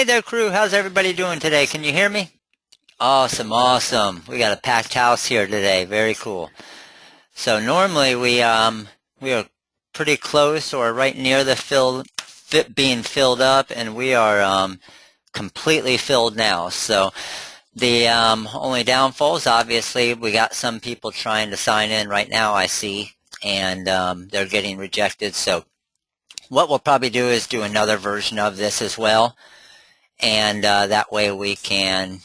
Hey there, crew. How's everybody doing today? Can you hear me? Awesome, awesome. We got a packed house here today. Very cool. So normally we are pretty close or right near the being filled up, and we are completely filled now. So the only downfall is obviously we got some people trying to sign in right now, I see, and they're getting rejected. So what we'll probably do is do another version of this as well, and that way we can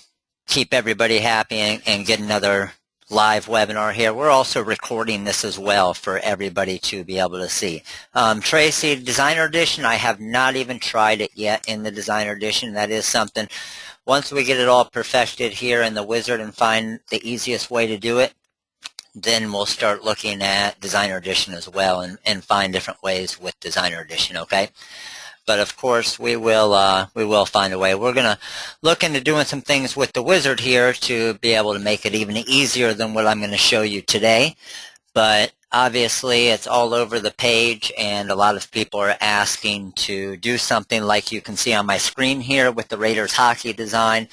keep everybody happy and get another live webinar here. We're also recording this as well for everybody to be able to see. Tracy, Designer Edition, I have not even tried it yet in the Designer Edition. That is something, once we get it all perfected here in the wizard and find the easiest way to do it, then we'll start looking at Designer Edition as well and find different ways with Designer Edition, okay? But of course, we will find a way. We're going to look into doing some things with the wizard here to be able to make it even easier than what I'm going to show you today. But obviously, it's all over the page, and a lot of people are asking to do something like you can see on my screen here with the Raiders hockey design.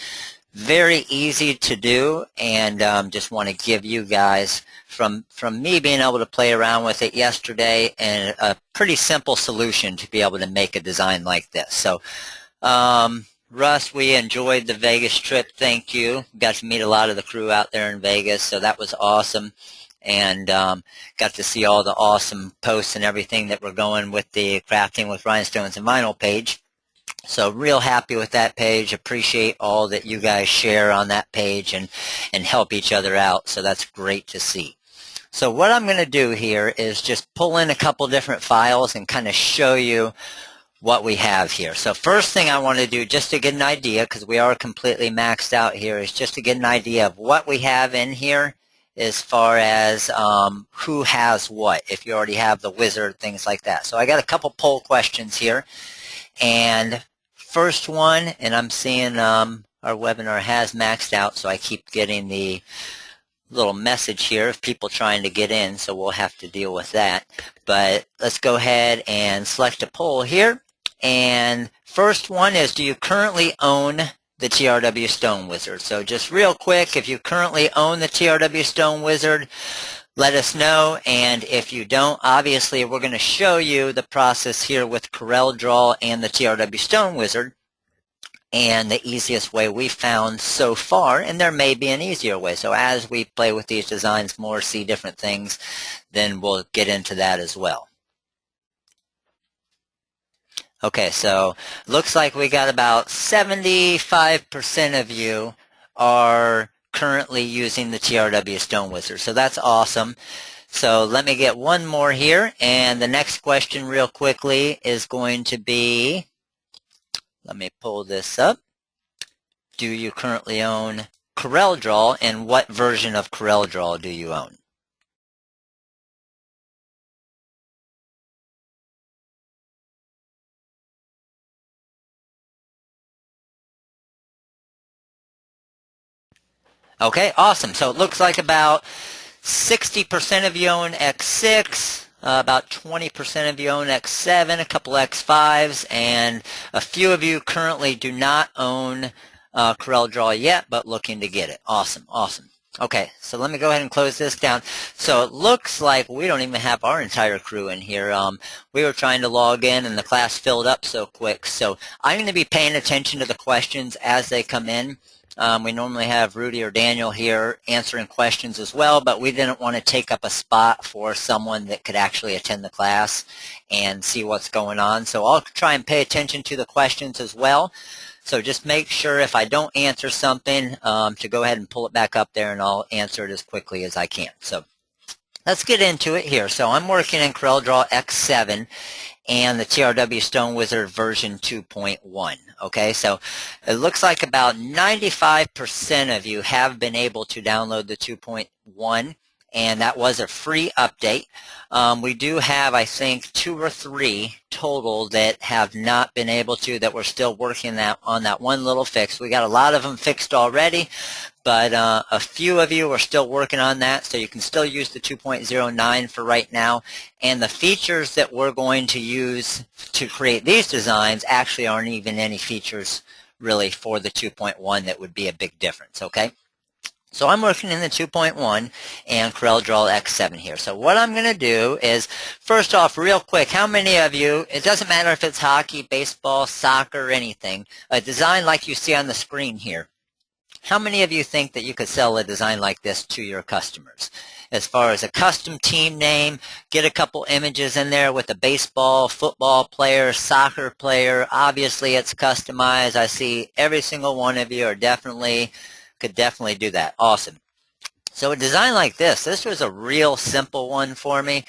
Very easy to do, and just want to give you guys, from me being able to play around with it yesterday, and a pretty simple solution to be able to make a design like this. So Russ, we enjoyed the Vegas trip. Thank you. Got to meet a lot of the crew out there in Vegas, so that was awesome. And got to see all the awesome posts and everything that were going with the Crafting with Rhinestones and Vinyl page. So real happy with that page. Appreciate all that you guys share on that page and help each other out. So that's great to see. So what I'm going to do here is just pull in a couple different files and kind of show you what we have here. So first thing I want to do, just to get an idea, because we are completely maxed out here, is just to get an idea of what we have in here as far as who has what, if you already have the wizard, things like that. So I got a couple poll questions here. And first one, and I'm seeing our webinar has maxed out, so I keep getting the little message here of people trying to get in, so we'll have to deal with that. But let's go ahead and select a poll here. And first one is, do you currently own the TRW Stone Wizard? So just real quick, if you currently own the TRW Stone Wizard, let us know, and if you don't, obviously we're going to show you the process here with Corel Draw and the TRW Stone Wizard, and the easiest way we found so far, and there may be an easier way. So as we play with these designs more, see different things, then we'll get into that as well. Okay, so looks like we got about 75% of you are currently using the TRW Stone Wizard. So that's awesome. So let me get one more here, and the next question real quickly is going to be, let me pull this up. Do you currently own Corel Draw, and what version of Corel Draw do you own? Okay, awesome. So it looks like about 60% of you own X6, about 20% of you own X7, a couple X5s, and a few of you currently do not own Corel Draw yet, but looking to get it. Awesome, awesome. Okay, so let me go ahead and close this down. So it looks like we don't even have our entire crew in here. We were trying to log in, and the class filled up so quick. So I'm going to be paying attention to the questions as they come in. We normally have Rudy or Daniel here answering questions as well, but we didn't want to take up a spot for someone that could actually attend the class and see what's going on. So I'll try and pay attention to the questions as well. So just make sure if I don't answer something to go ahead and pull it back up there, and I'll answer it as quickly as I can. So let's get into it here. So I'm working in Corel Draw X7 and the TRW Stone Wizard version 2.1. Okay, so it looks like about 95% of you have been able to download the 2.1, and that was a free update. We do have, I think, 2 or 3 total that have not been able to, that we're still working on that one little fix. We got a lot of them fixed already, but a few of you are still working on that, so you can still use the 2.09 for right now. And the features that we're going to use to create these designs actually aren't even any features really for the 2.1 that would be a big difference, okay? So I'm working in the 2.1 and Corel Draw X7 here. So what I'm going to do is, first off, real quick, how many of you, it doesn't matter if it's hockey, baseball, soccer, anything, a design like you see on the screen here, how many of you think that you could sell a design like this to your customers? As far as a custom team name, get a couple images in there with a baseball, football player, soccer player. Obviously, it's customized. I see every single one of you could definitely do that. Awesome. So a design like this was a real simple one for me.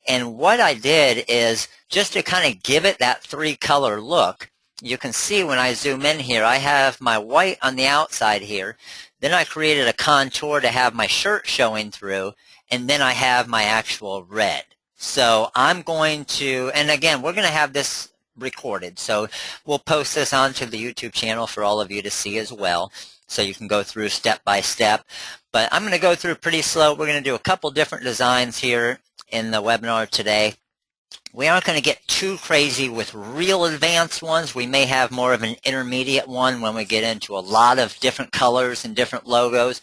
And what I did is just to kind of give it that 3-color look, you can see when I zoom in here, I have my white on the outside here. Then I created a contour to have my shirt showing through. And then I have my actual red. So I'm going to, and again, we're going to have this recorded. So we'll post this onto the YouTube channel for all of you to see as well. So you can go through step by step. But I'm going to go through pretty slow. We're going to do a couple different designs here in the webinar today. We aren't going to get too crazy with real advanced ones. We may have more of an intermediate one when we get into a lot of different colors and different logos,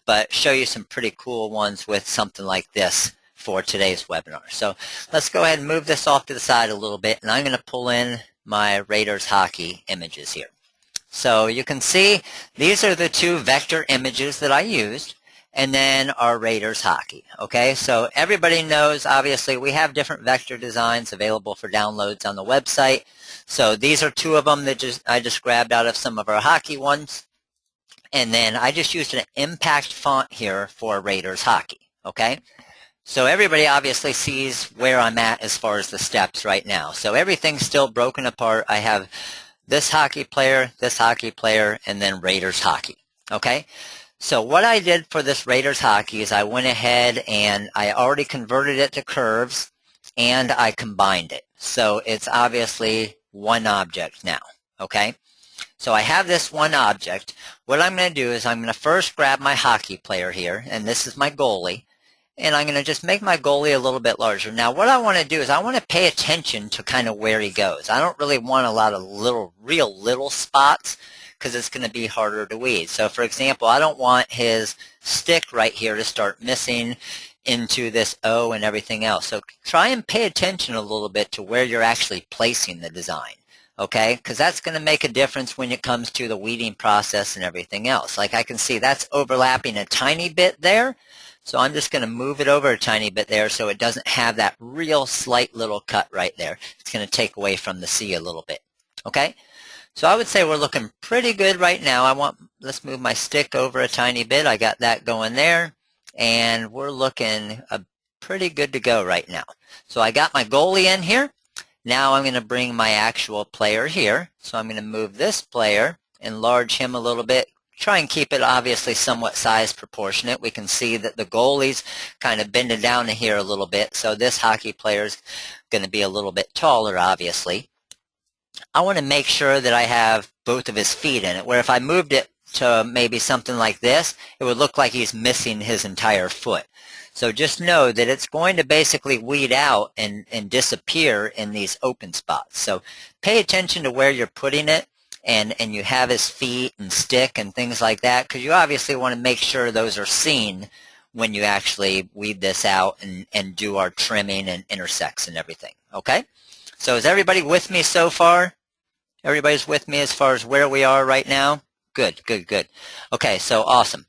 but show you some pretty cool ones with something like this for today's webinar. So let's go ahead and move this off to the side a little bit, and I'm going to pull in my Raiders hockey images here. So you can see these are the 2 vector images that I used. And then our Raiders hockey, okay? So everybody knows, obviously, we have different vector designs available for downloads on the website. So these are 2 of them that I just grabbed out of some of our hockey ones. And then I just used an impact font here for Raiders hockey, okay? So everybody obviously sees where I'm at as far as the steps right now. So everything's still broken apart. I have this hockey player, and then Raiders hockey, okay? So what I did for this Raiders hockey is I went ahead and I already converted it to curves and I combined it. So it's obviously one object now, okay? So I have this one object. What I'm going to do is I'm going to first grab my hockey player here, and this is my goalie, and I'm going to just make my goalie a little bit larger. Now what I want to do is I want to pay attention to kind of where he goes. I don't really want a lot of real little spots, because it's going to be harder to weed. So for example, I don't want his stick right here to start missing into this O and everything else. So try and pay attention a little bit to where you're actually placing the design, okay? Because that's going to make a difference when it comes to the weeding process and everything else. Like I can see that's overlapping a tiny bit there. So I'm just going to move it over a tiny bit there so it doesn't have that real slight little cut right there. It's going to take away from the C a little bit, okay? So I would say we're looking pretty good right now. Let's move my stick over a tiny bit. I got that going there, and we're looking pretty good to go right now. So I got my goalie in here. Now I'm going to bring my actual player here. So I'm going to move this player, enlarge him a little bit, try and keep it obviously somewhat size proportionate. We can see that the goalie's kind of bending down here a little bit, so this hockey player's going to be a little bit taller, obviously. I want to make sure that I have both of his feet in it, where if I moved it to maybe something like this, it would look like he's missing his entire foot. So just know that it's going to basically weed out and disappear in these open spots. So pay attention to where you're putting it, and you have his feet and stick and things like that, because you obviously want to make sure those are seen when you actually weed this out and do our trimming and intersects and everything, okay? So is everybody with me so far? Everybody's with me as far as where we are right now? Good, good, good. Okay, so awesome.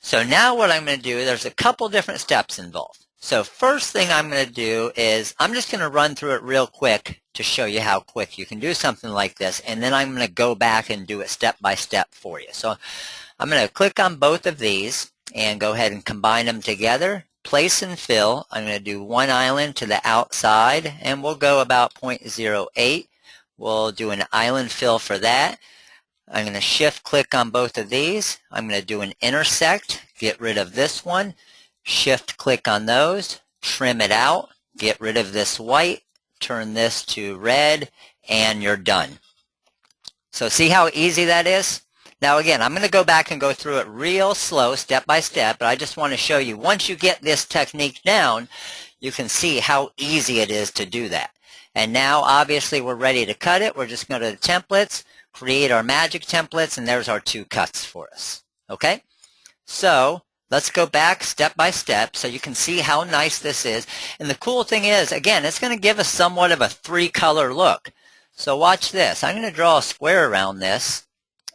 So now what I'm going to do, there's a couple different steps involved. So first thing I'm going to do is I'm just going to run through it real quick to show you how quick you can do something like this, and then I'm going to go back and do it step by step for you. So I'm going to click on both of these and go ahead and combine them together. Place and fill. I'm going to do one island to the outside, and we'll go about 0.08. We'll do an island fill for that. I'm going to shift click on both of these. I'm going to do an intersect, get rid of this one, shift click on those, trim it out, get rid of this white, turn this to red, and you're done. So see how easy that is? Now again, I'm going to go back and go through it real slow, step by step, but I just want to show you, once you get this technique down, you can see how easy it is to do that. And now obviously we're ready to cut it. We're just going to the templates. create our magic templates, and there's our 2 cuts for us. Okay? So let's go back step by step so you can see how nice this is. And the cool thing is, again, it's going to give us somewhat of a 3-color look. So watch this. I'm going to draw a square around this.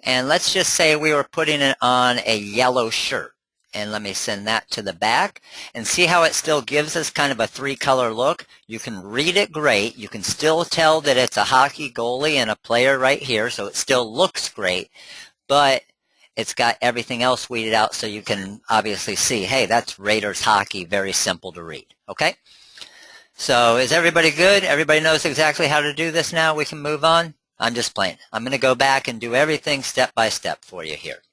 And let's just say we were putting it on a yellow shirt. And let me send that to the back. And see how it still gives us kind of a 3-color look? You can read it great. You can still tell that it's a hockey goalie and a player right here. So it still looks great. But it's got everything else weeded out so you can obviously see, hey, that's Raiders hockey. Very simple to read. Okay? So is everybody good? Everybody knows exactly how to do this now? We can move on? I'm just playing. I'm going to go back and do everything step by step for you here.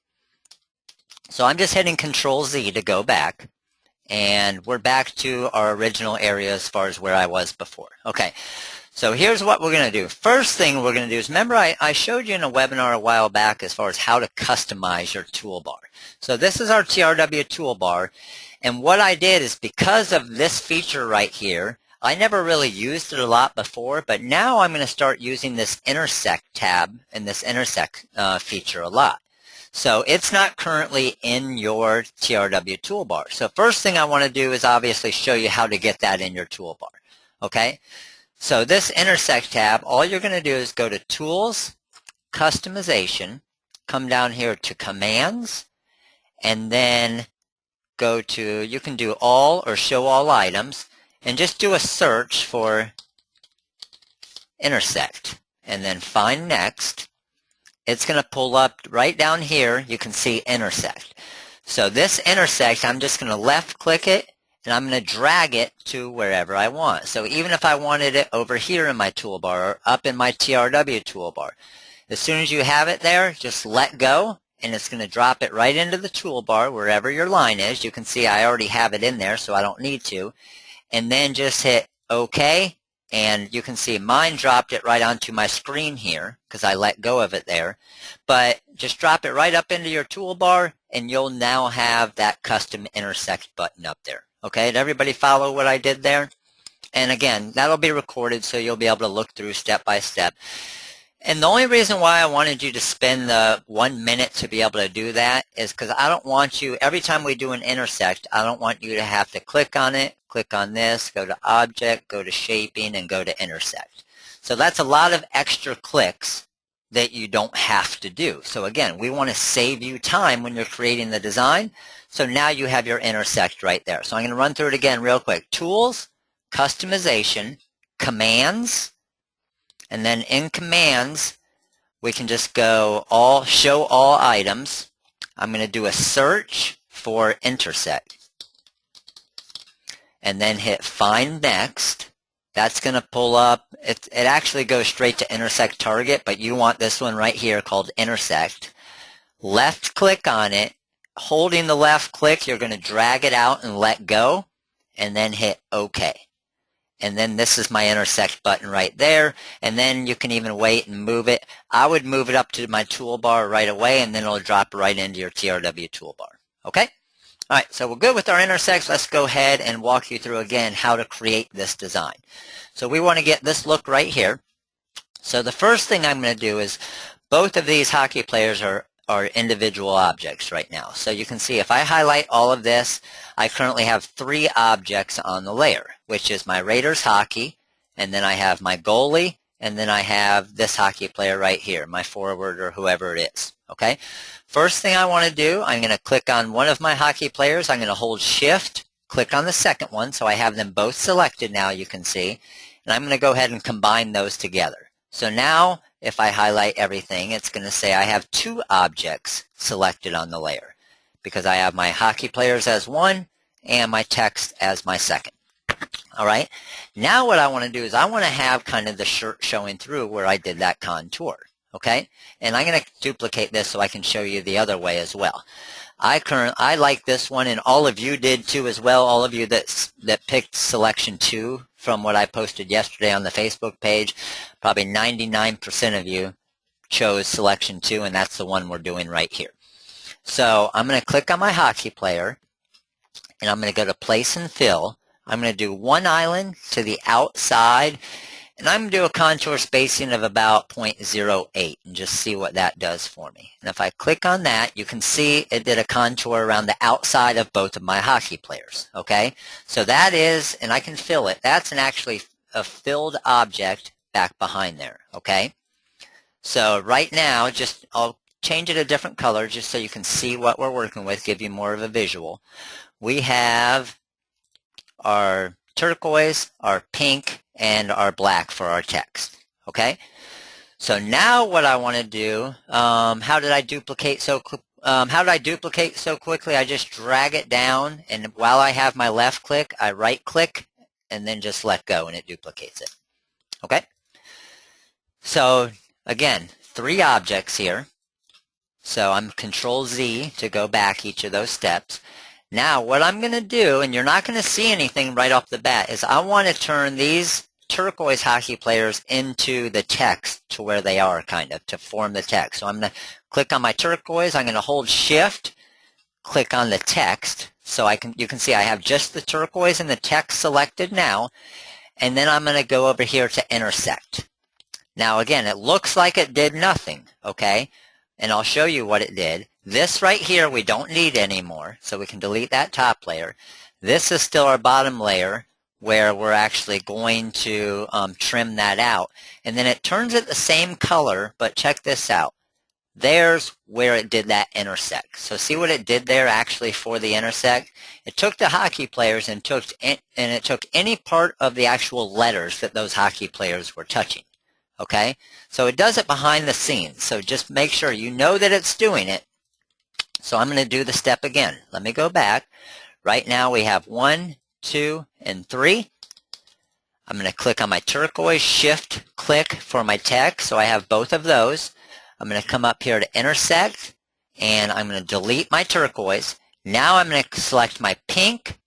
So I'm just hitting Control-Z to go back. And we're back to our original area as far as where I was before. Okay. So here's what we're going to do. First thing we're going to do is, remember I showed you in a webinar a while back as far as how to customize your toolbar. So this is our TRW toolbar. And what I did is, because of this feature right here, I never really used it a lot before, but now I'm going to start using this intersect tab and this intersect feature a lot. So it's not currently in your TRW toolbar. So first thing I want to do is obviously show you how to get that in your toolbar. Okay? So this intersect tab, all you're going to do is go to Tools, Customization, come down here to Commands, and then go to, you can do All or Show All Items, and just do a search for intersect, and then find next. It's going to pull up right down here. You can see intersect. So this intersect, I'm just going to left click it, and I'm going to drag it to wherever I want. So even if I wanted it over here in my toolbar or up in my TRW toolbar, as soon as you have it there, just let go, and it's going to drop it right into the toolbar wherever your line is. You can see I already have it in there, so I don't need to. And then just hit OK, and you can see mine dropped it right onto my screen here because I let go of it there. But just drop it right up into your toolbar, and you'll now have that custom intersect button up there. Okay, did everybody follow what I did there? And again, that'll be recorded, so you'll be able to look through step by step. And the only reason why I wanted you to spend the 1 minute to be able to do that is because I don't want you, every time we do an intersect, I don't want you to have to click on it, click on this, go to Object, go to Shaping, and go to Intersect. So that's a lot of extra clicks that you don't have to do. So again, we want to save you time when you're creating the design. So now you have your intersect right there. So I'm going to run through it again real quick. Tools, Customization, Commands, and then in Commands, we can just go Show All Items. I'm going to do a search for intersect. And then hit Find Next. That's going to pull up, it actually goes straight to intersect target, but you want this one right here called intersect. Left click on it. Holding the left click, you're going to drag it out and let go, and then hit OK. And then this is my intersect button right there, and then you can even wait and move it. I would move it up to my toolbar right away, and then it'll drop right into your TRW toolbar. Okay? All right, so we're good with our intersects. Let's go ahead and walk you through again how to create this design. So we want to get this look right here. So the first thing I'm going to do is, both of these hockey players are individual objects right now. So you can see if I highlight all of this, I currently have 3 objects on the layer, which is my Raiders hockey, and then I have my goalie, and then I have this hockey player right here, my forward or whoever it is. Okay? First thing I want to do, I'm going to click on one of my hockey players. I'm going to hold Shift, click on the second one, so I have them both selected now, you can see. And I'm going to go ahead and combine those together. So now, if I highlight everything, it's going to say I have 2 objects selected on the layer because I have my hockey players as one and my text as my second. All right. Now what I want to do is I want to have kind of the shirt showing through where I did that contour. Okay. And I'm going to duplicate this so I can show you the other way as well. I like this one, and all of you did too as well. All of you that picked selection 2 from what I posted yesterday on the Facebook page, probably 99% of you chose selection 2, and that's the one we're doing right here. So I'm going to click on my hockey player, and I'm going to go to Place and Fill. I'm going to do one island to the outside, And I'm going to do a contour spacing of about 0.08 and just see what that does for me. And if I click on that, you can see it did a contour around the outside of both of my hockey players. Okay, so that is, and I can fill it, that's actually a filled object back behind there. Okay, so right now, I'll change it a different color just so you can see what we're working with, give you more of a visual. We have our turquoise, our pink, and our black for our text. Okay, so now what I want to do, how did I duplicate so quickly? I just drag it down, and while I have my left click, I right click and then just let go and it duplicates it. Okay, so again, 3 objects here. So I'm Control Z to go back each of those steps. Now what I'm going to do, and you're not going to see anything right off the bat, is I want to turn these turquoise hockey players into the text to where they are, kind of, to form the text. So I'm going to click on my turquoise, I'm going to hold Shift, click on the text, so you can see I have just the turquoise and the text selected now, and then I'm going to go over here to intersect. Now again, it looks like it did nothing, okay? And I'll show you what it did. This right here we don't need anymore, so we can delete that top layer. This is still our bottom layer where we're actually going to trim that out. And then it turns it the same color, but check this out. There's where it did that intersect. So see what it did there actually for the intersect? It took the hockey players and it took any part of the actual letters that those hockey players were touching. Okay, so it does it behind the scenes, so just make sure you know that it's doing it. So I'm going to do the step again. Let me go back. Right now we have 1, 2, and 3. I'm going to click on my turquoise, Shift click for my text, so I have both of those. I'm going to come up here to intersect, and I'm going to delete my turquoise. Now I'm going to select my pink.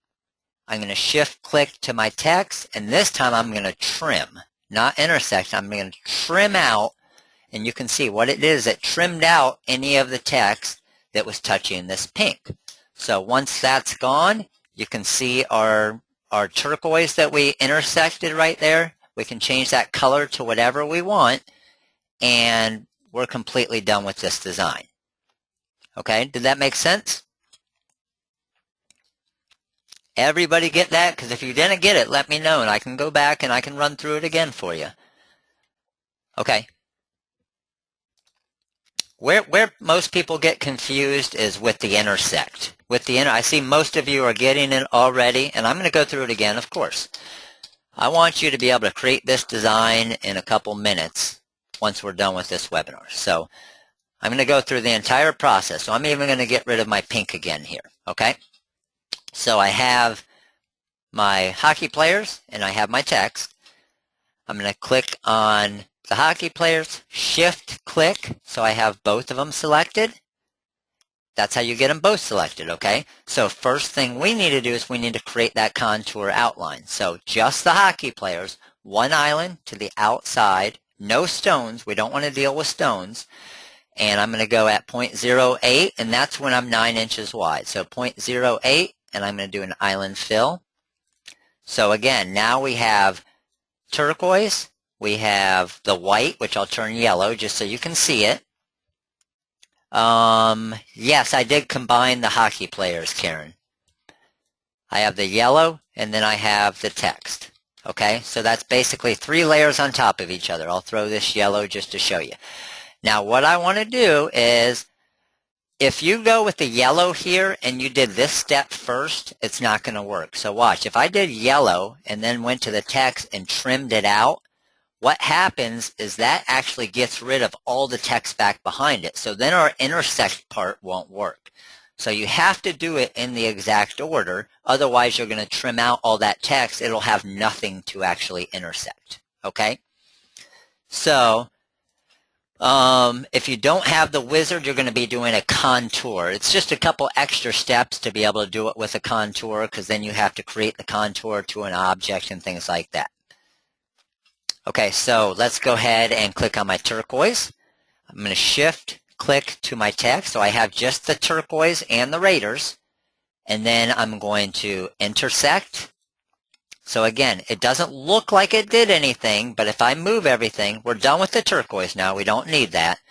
I'm going to Shift click to my text, and this time I'm going to trim. Not intersect, I'm going to trim out, and you can see what it is. It trimmed out any of the text that was touching this pink. So once that's gone, you can see our turquoise that we intersected right there. We can change that color to whatever we want, and we're completely done with this design. Okay, did that make sense? Everybody get that? Because if you didn't get it, let me know, and I can go back and I can run through it again for you. Okay. Where most people get confused is with the intersect. I see most of you are getting it already, and I'm going to go through it again, of course. I want you to be able to create this design in a couple minutes once we're done with this webinar. So I'm going to go through the entire process. So I'm even going to get rid of my pink again here. Okay. So I have my hockey players and I have my text. I'm going to click on the hockey players, Shift click, so I have both of them selected. That's how you get them both selected, okay? So first thing we need to do is we need to create that contour outline. So just the hockey players, one island to the outside, no stones. We don't want to deal with stones. And I'm going to go at 0.08, and that's when I'm 9 inches wide. So 0.08. And I'm going to do an island fill. So again, now we have turquoise, we have the white, which I'll turn yellow just so you can see it. Yes, I did combine the hockey players, Karen. I have the yellow, and then I have the text. Okay, so that's basically 3 layers on top of each other. I'll throw this yellow just to show you. Now what I want to do is, if you go with the yellow here and you did this step first, it's not going to work. So watch. If I did yellow and then went to the text and trimmed it out, what happens is that actually gets rid of all the text back behind it. So then our intersect part won't work. So you have to do it in the exact order. Otherwise, you're going to trim out all that text. It'll have nothing to actually intersect. Okay? So if you don't have the wizard, you're going to be doing a contour. It's just a couple extra steps to be able to do it with a contour, because then you have to create the contour to an object and things like that. Okay, so let's go ahead and click on my turquoise. I'm going to Shift click to my text, so I have just the turquoise and the Raiders, and then I'm going to intersect. So again, it doesn't look like it did anything, but if I move everything, we're done with the turquoise now. We don't need that.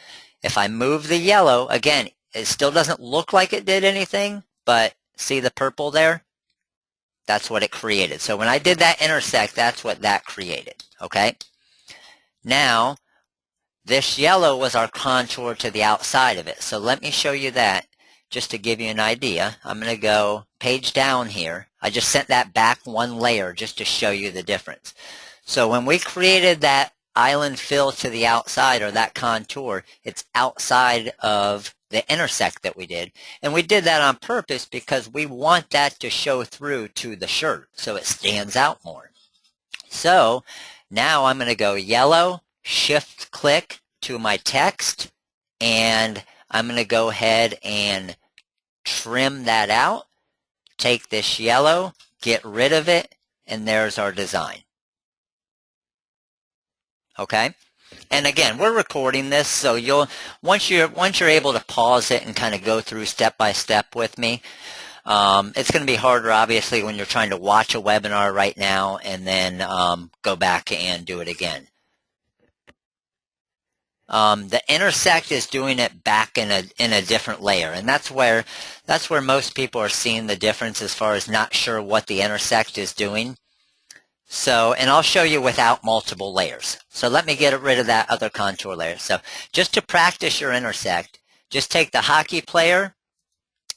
If I move the yellow, again, it still doesn't look like it did anything, but see the purple there? That's what it created. So when I did that intersect, that's what that created, okay? Now, this yellow was our contour to the outside of it. So let me show you that just to give you an idea. I'm going to go page down here. I just sent that back one layer just to show you the difference. So when we created that island fill to the outside, or that contour, it's outside of the intersect that we did. And we did that on purpose because we want that to show through to the shirt so it stands out more. So now I'm going to go yellow, shift click to my text, and I'm going to go ahead and trim that out. Take this yellow, get rid of it, and there's our design. Okay? And again, we're recording this, so you'll once you're able to pause it and kind of go through step by step with me. It's going to be harder, obviously, when you're trying to watch a webinar right now and then go back and do it again. The intersect is doing it back in a different layer, and that's where most people are seeing the difference as far as not sure what the intersect is doing. So, and I'll show you without multiple layers. So let me get rid of that other contour layer. So just to practice your intersect, just take the hockey player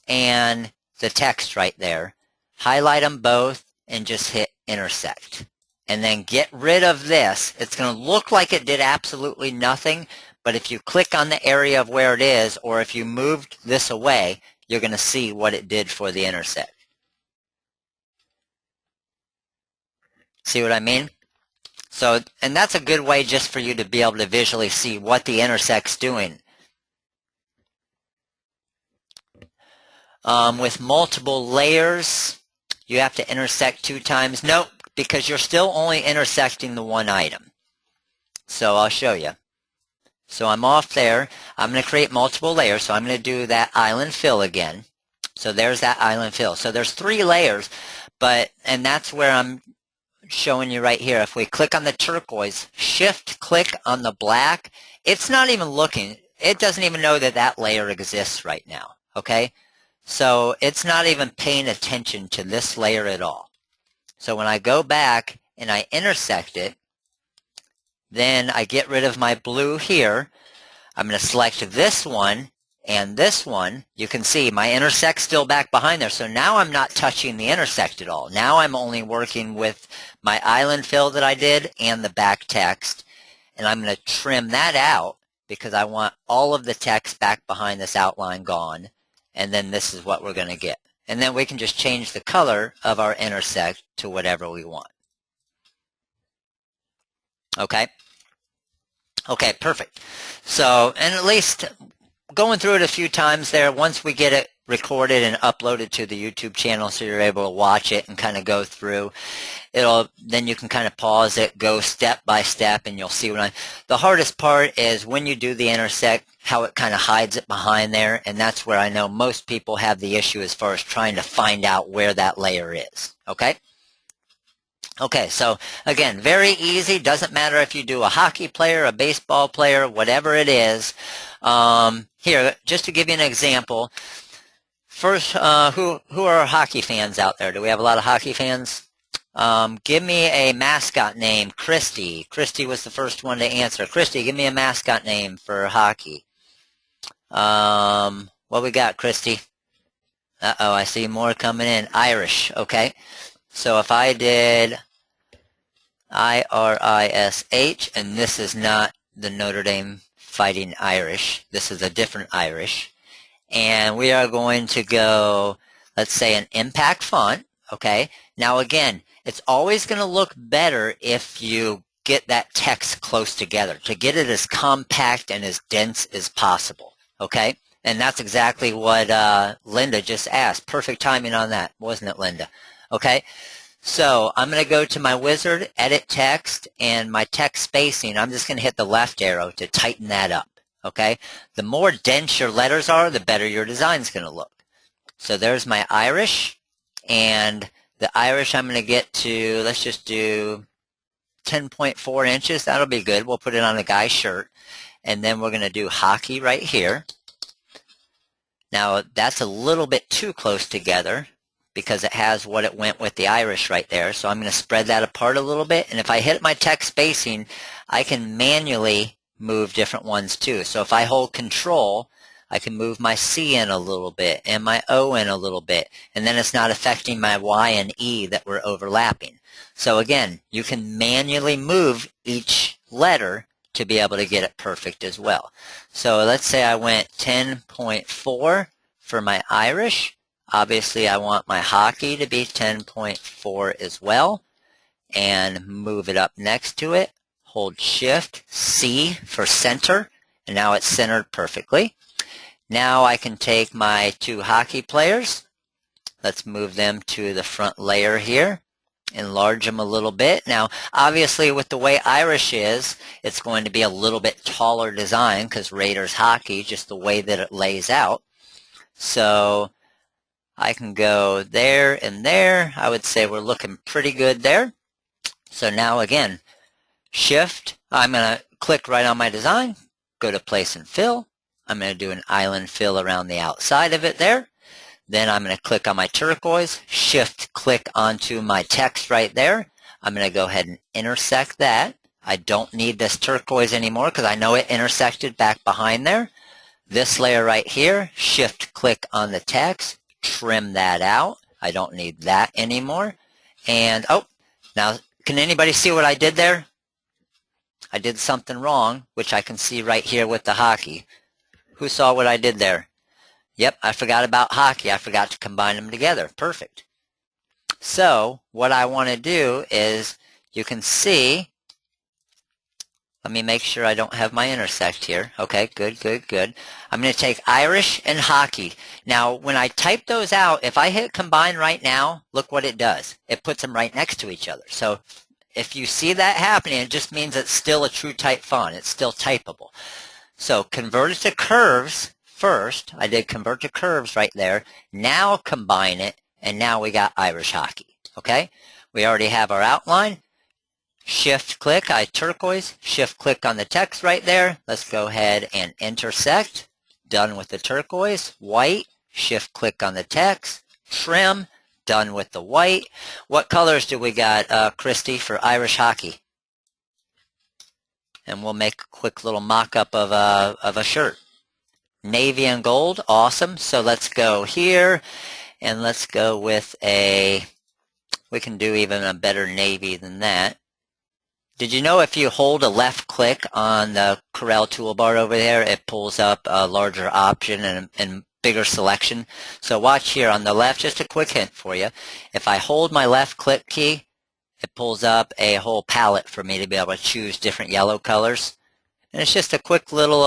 and the text right there, highlight them both, and just hit intersect. And then get rid of this. It's going to look like it did absolutely nothing, but if you click on the area of where it is, or if you moved this away, you're going to see what it did for the intersect. See what I mean? So, and that's a good way just for you to be able to visually see what the intersect's doing. With multiple layers, you have to intersect 2 times. Nope, because you're still only intersecting the one item. So I'll show you. So I'm off there. I'm going to create multiple layers. So I'm going to do that island fill again. So there's that island fill. So there's 3 layers, and that's where I'm showing you right here. If we click on the turquoise, shift click on the black, it's not even looking. It doesn't even know that that layer exists right now. Okay? So it's not even paying attention to this layer at all. So when I go back and I intersect it, then I get rid of my blue here. I'm going to select this one and this one. You can see my intersect's still back behind there. So now I'm not touching the intersect at all. Now I'm only working with my island fill that I did and the back text. And I'm going to trim that out because I want all of the text back behind this outline gone. And then this is what we're going to get. And then we can just change the color of our intersect to whatever we want. Okay? Okay, perfect. So, and at least going through it a few times there, once we get it recorded and uploaded to the YouTube channel so you're able to watch it and kind of go through, then you can kind of pause it, go step by step, and you'll see what the hardest part is when you do the intersect, how it kind of hides it behind there, and that's where I know most people have the issue as far as trying to find out where that layer is. Okay? Okay, so again, very easy. Doesn't matter if you do a hockey player, a baseball player, whatever it is. Here, just to give you an example, first, who are hockey fans out there? Do we have a lot of hockey fans? Give me a mascot name. Christy. Christy was the first one to answer. Christy, give me a mascot name for hockey. What we got, Christy? Uh-oh, I see more coming in. Irish, okay. So if I did IRISH, and this is not the Notre Dame Fighting Irish. This is a different Irish. And we are going to go, let's say, an impact font, okay? Now again, it's always going to look better if you get that text close together, to get it as compact and as dense as possible, okay? And that's exactly what Linda just asked. Perfect timing on that, wasn't it, Linda? Okay, so I'm going to go to my wizard, edit text, and my text spacing, I'm just going to hit the left arrow to tighten that up, okay? The more dense your letters are, the better your design's going to look. So there's my Irish, and The Irish I'm going to get to, let's just do 10.4 inches. That'll be good. We'll put it on a guy's shirt. And then we're going to do hockey right here. Now, that's a little bit too close together because it has what it went with the Irish right there. So I'm going to spread that apart a little bit. And if I hit my text spacing, I can manually move different ones too. So if I hold Control, I can move my C in a little bit and my O in a little bit. And then it's not affecting my Y and E that were overlapping. So again, you can manually move each letter to be able to get it perfect as well. So let's say I went 10.4 for my Irish. Obviously, I want my hockey to be 10.4 as well. And move it up next to it. Hold Shift C for center. And now it's centered perfectly. Now I can take my two hockey players. Let's move them to the front layer here. Enlarge them a little bit. Now, obviously, with the way Irish is, it's going to be a little bit taller design because Raiders hockey, just the way that it lays out. So I can go there and there. I would say we're looking pretty good there. So now, again, Shift. I'm going to click right on my design, go to Place and Fill. I'm going to do an island fill around the outside of it there. Then I'm going to click on my turquoise, Shift click onto my text right there. I'm going to go ahead and intersect that. I don't need this turquoise anymore because I know it intersected back behind there. This layer right here, Shift click on the text, trim that out. I don't need that anymore. And, oh, now can anybody see what I did there? I did something wrong, which I can see right here with the hockey. Who saw what I did there? Yep, I forgot about hockey. I forgot to combine them together. Perfect. So what I want to do is, you can see, let me make sure I don't have my intersect here. Okay, good, good, good. I'm going to take Irish and hockey. Now, when I type those out, if I hit combine right now, look what it does. It puts them right next to each other. So if you see that happening, it just means it's still a true type font. It's still typable. So convert it to curves first. I did convert to curves right there. Now combine it, and now we got Irish hockey. Okay? We already have our outline. Shift click, I turquoise. Shift click on the text right there. Let's go ahead and intersect. Done with the turquoise. White. Shift click on the text. Trim. Done with the white. What colors do we got, Christy, for Irish hockey? And we'll make a quick little mock-up of a shirt. Navy and gold, awesome. So let's go here, and let's go with we can do even a better navy than that. Did you know if you hold a left click on the Corel toolbar over there, it pulls up a larger option and bigger selection? So watch here on the left, just a quick hint for you. If I hold my left click key, it pulls up a whole palette for me to be able to choose different yellow colors. And it's just a quick little,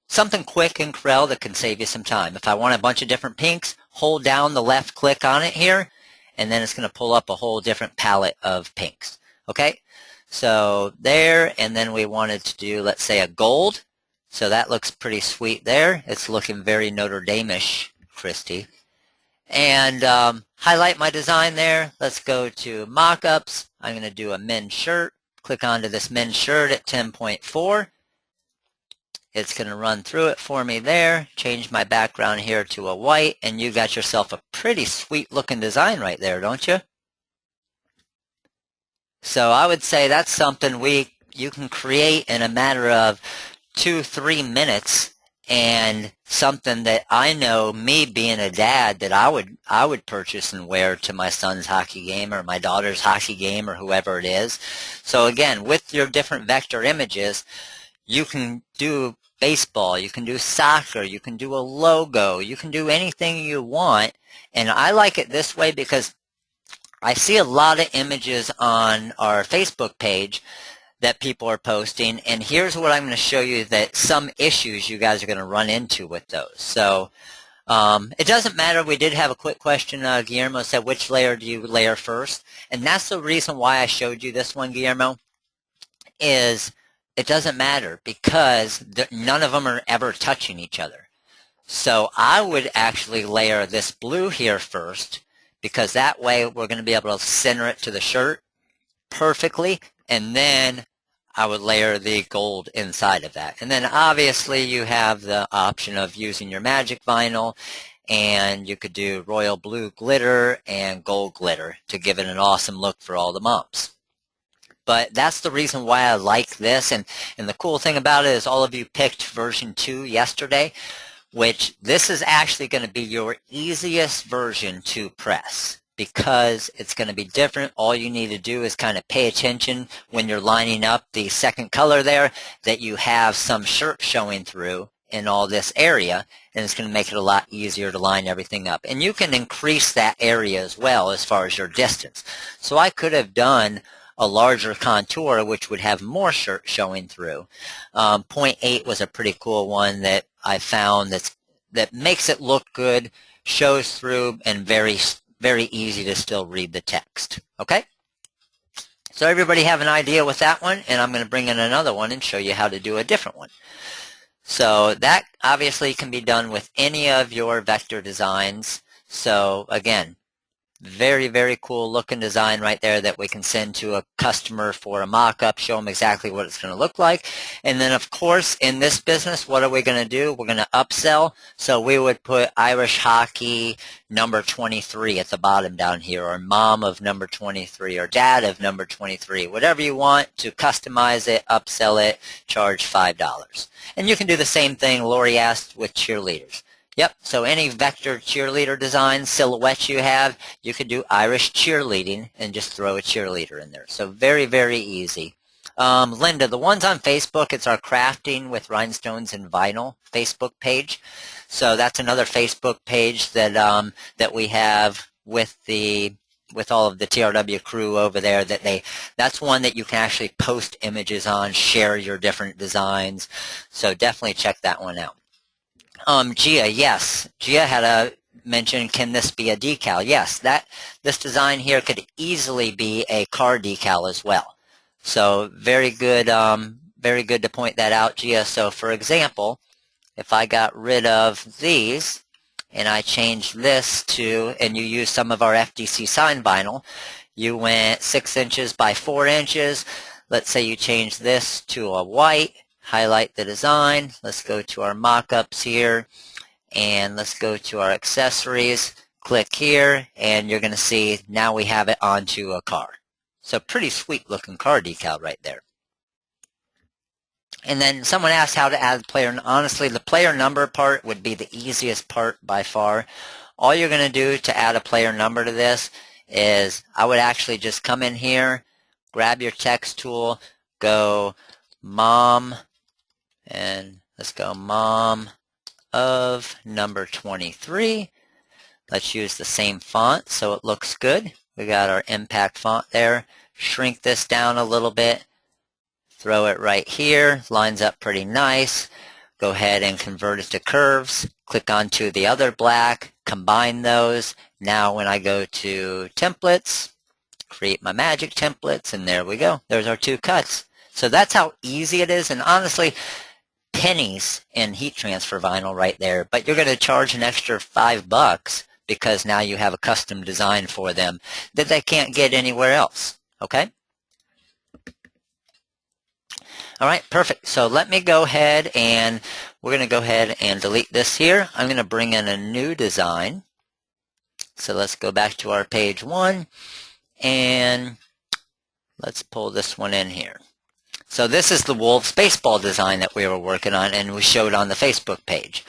something quick in Corel that can save you some time. If I want a bunch of different pinks, hold down the left click on it here, and then it's going to pull up a whole different palette of pinks. Okay? So there, and then we wanted to do, let's say, a gold. So that looks pretty sweet there. It's looking very Notre Dame-ish, Christy. And highlight my design there. Let's go to mockups. I'm going to do a men's shirt. Click onto this men's shirt at 10.4. It's going to run through it for me there. Change my background here to a white, and you got yourself a pretty sweet looking design right there, don't you? So I would say that's something you can create in a matter of 2-3 minutes, and something that I know, me being a dad, that I would purchase and wear to my son's hockey game or my daughter's hockey game or whoever it is. So again, with your different vector images, you can do baseball, you can do soccer, you can do a logo, you can do anything you want. And I like it this way because I see a lot of images on our Facebook page that people are posting, and here's what I'm going to show you, that some issues you guys are going to run into with those. So it doesn't matter. We did have a quick question. Guillermo said, which layer do you layer first? And that's the reason why I showed you this one, Guillermo, is it doesn't matter because none of them are ever touching each other. So I would actually layer this blue here first, because that way we're going to be able to center it to the shirt perfectly, and then I would layer the gold inside of that. And then obviously you have the option of using your magic vinyl, and you could do royal blue glitter and gold glitter to give it an awesome look for all the moms. But that's the reason why I like this, and the cool thing about it is all of you picked version 2 yesterday, which this is actually going to be your easiest version to press, because it's going to be different. All you need to do is kind of pay attention when you're lining up the second color there, that you have some shirt showing through in all this area, and it's going to make it a lot easier to line everything up. And you can increase that area as well as far as your distance. So I could have done a larger contour, which would have more shirt showing through. 0.8 was a pretty cool one that I found that makes it look good, shows through, and very easy to still read the text. Okay? So everybody have an idea with that one, and I'm going to bring in another one and show you how to do a different one. So that obviously can be done with any of your vector designs. So again, very cool looking design right there that we can send to a customer for a mock-up, show them exactly what it's going to look like. And then of course in this business, what are we going to do? We're going to upsell. So we would put Irish hockey number 23 at the bottom down here, or mom of number 23, or dad of number 23, whatever you want to customize it, upsell it, charge $5. And you can do the same thing Lori asked with cheerleaders. Yep, so any vector cheerleader design, silhouettes you have, you could do Irish cheerleading and just throw a cheerleader in there. So very easy. Linda, the ones on Facebook, it's our Crafting with Rhinestones and Vinyl Facebook page. So that's another Facebook page that that we have with all of the TRW crew over there. That's one that you can actually post images on, share your different designs. So definitely check that one out. Gia, yes. Gia had a mention, can this be a decal? Yes, this design here could easily be a car decal as well. So very good to point that out, Gia. So for example, if I got rid of these and I changed this to, and you use some of our FDC sign vinyl, you went 6 inches by 4 inches. Let's say you change this to a white. Highlight the design. Let's go to our mock-ups here, and let's go to our accessories. Click here, and you're going to see now we have it onto a car. So pretty sweet looking car decal right there. And then someone asked how to add player. Honestly, the player number part would be the easiest part by far. All you're going to do to add a player number to this is I would actually just come in here, grab your text tool, go mom, and let's go mom of number 23. Let's use the same font so it looks good. We got our impact font there. Shrink this down a little bit. Throw it right here. Lines up pretty nice. Go ahead and convert it to curves. Click onto the other black. Combine those. Now when I go to templates, create my magic templates, and there we go. There's our 2 cuts. So that's how easy it is, and honestly, pennies in heat transfer vinyl right there, but you're going to charge an extra $5 because now you have a custom design for them that they can't get anywhere else. Okay? All right, perfect. So let me go ahead, and we're going to go ahead and delete this here. I'm going to bring in a new design. So let's go back to our page 1, and let's pull this one in here. So this is the Wolves baseball design that we were working on and we showed on the Facebook page.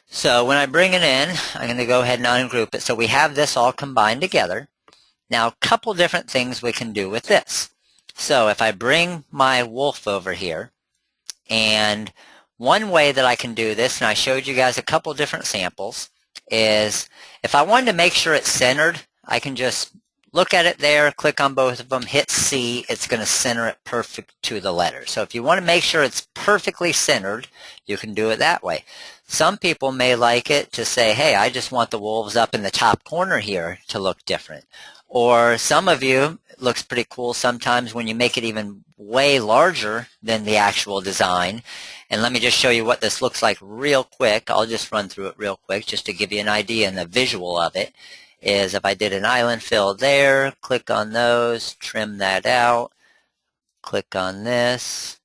So when I bring it in, I'm going to go ahead and ungroup it. So we have this all combined together. Now a couple different things we can do with this. So if I bring my wolf over here, and one way that I can do this, and I showed you guys a couple different samples, is if I wanted to make sure it's centered, I can just look at it there, click on both of them, hit C, it's going to center it perfect to the letter. So if you want to make sure it's perfectly centered, you can do it that way. Some people may like it to say, hey, I just want the wolves up in the top corner here to look different. Or some of you, it looks pretty cool sometimes when you make it even way larger than the actual design. And let me just show you what this looks like real quick. I'll just run through it real quick just to give you an idea and the visual of it. is if I did an island fill there, click on those, trim that out, click on this,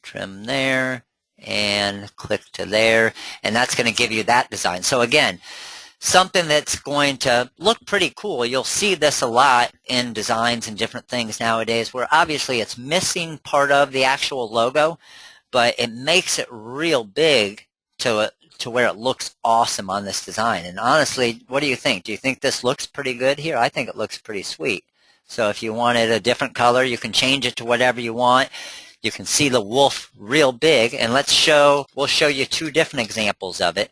trim there, and click to there, and that's going to give you that design. So again, something that's going to look pretty cool. You'll see this a lot in designs and different things nowadays where obviously it's missing part of the actual logo, but it makes it real big to where it looks awesome on this design. And honestly, what do you think? Do you think this looks pretty good here? I think it looks pretty sweet. So if you wanted a different color, you can change it to whatever you want. You can see the wolf real big, and we'll show you two different examples of it.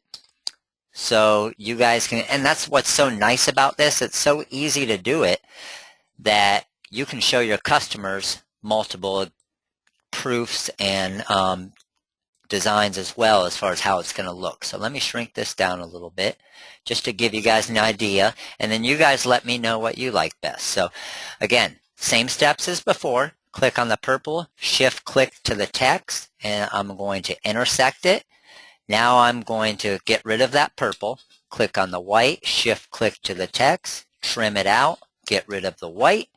So you guys can, and that's what's so nice about this. It's so easy to do it that you can show your customers multiple proofs and designs as well as far as how it's going to look. So let me shrink this down a little bit just to give you guys an idea, and then you guys let me know what you like best. So again, same steps as before. Click on the purple, shift click to the text, and I'm going to intersect it. Now I'm going to get rid of that purple, click on the white, shift click to the text, trim it out, get rid of the white,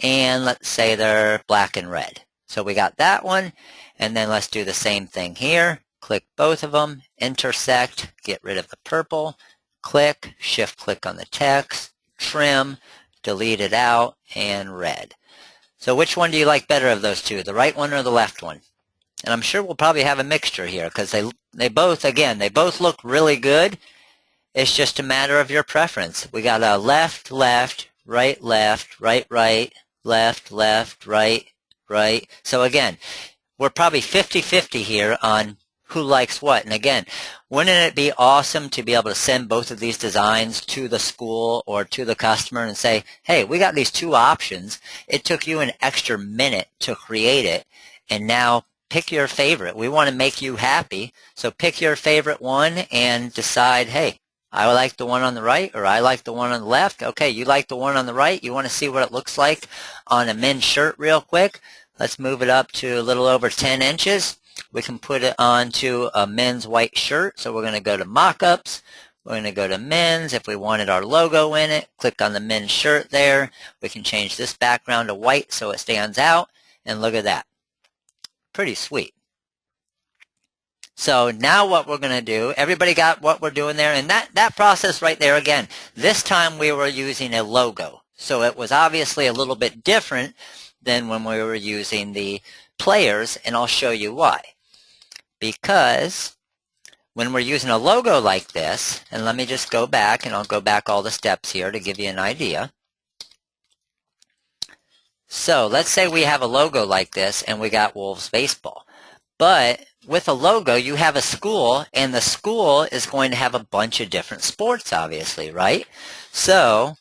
and let's say they're black and red. So we got that one, and then let's do the same thing here. Click both of them, intersect, get rid of the purple, click, shift click on the text, trim, delete it out, and red. So which one do you like better of those two, the right one or the left one? And I'm sure we'll probably have a mixture here because they both look really good. It's just a matter of your preference. We got a left, left, right, right, left, left, right, right. So again, we're probably 50-50 here on who likes what. And again, wouldn't it be awesome to be able to send both of these designs to the school or to the customer and say, hey, we got these two options. It took you an extra minute to create it, and now pick your favorite. We want to make you happy, so pick your favorite one and decide, hey, I like the one on the right or I like the one on the left. Okay, you like the one on the right. You want to see what it looks like on a men's shirt real quick. Let's move it up to a little over 10 inches. We can put it onto a men's white shirt. So we're going to go to mock-ups. We're going to go to men's. If we wanted our logo in it, click on the men's shirt there. We can change this background to white so it stands out. And look at that. Pretty sweet. So now what we're going to do, everybody got what we're doing there? And that process right there, again, this time we were using a logo. So it was obviously a little bit different than when we were using the players, and I'll show you why. Because when we're using a logo like this, and let me just go back, and I'll go back all the steps here to give you an idea. So let's say we have a logo like this, and we got Wolves Baseball. But with a logo, you have a school, and the school is going to have a bunch of different sports, obviously, right? So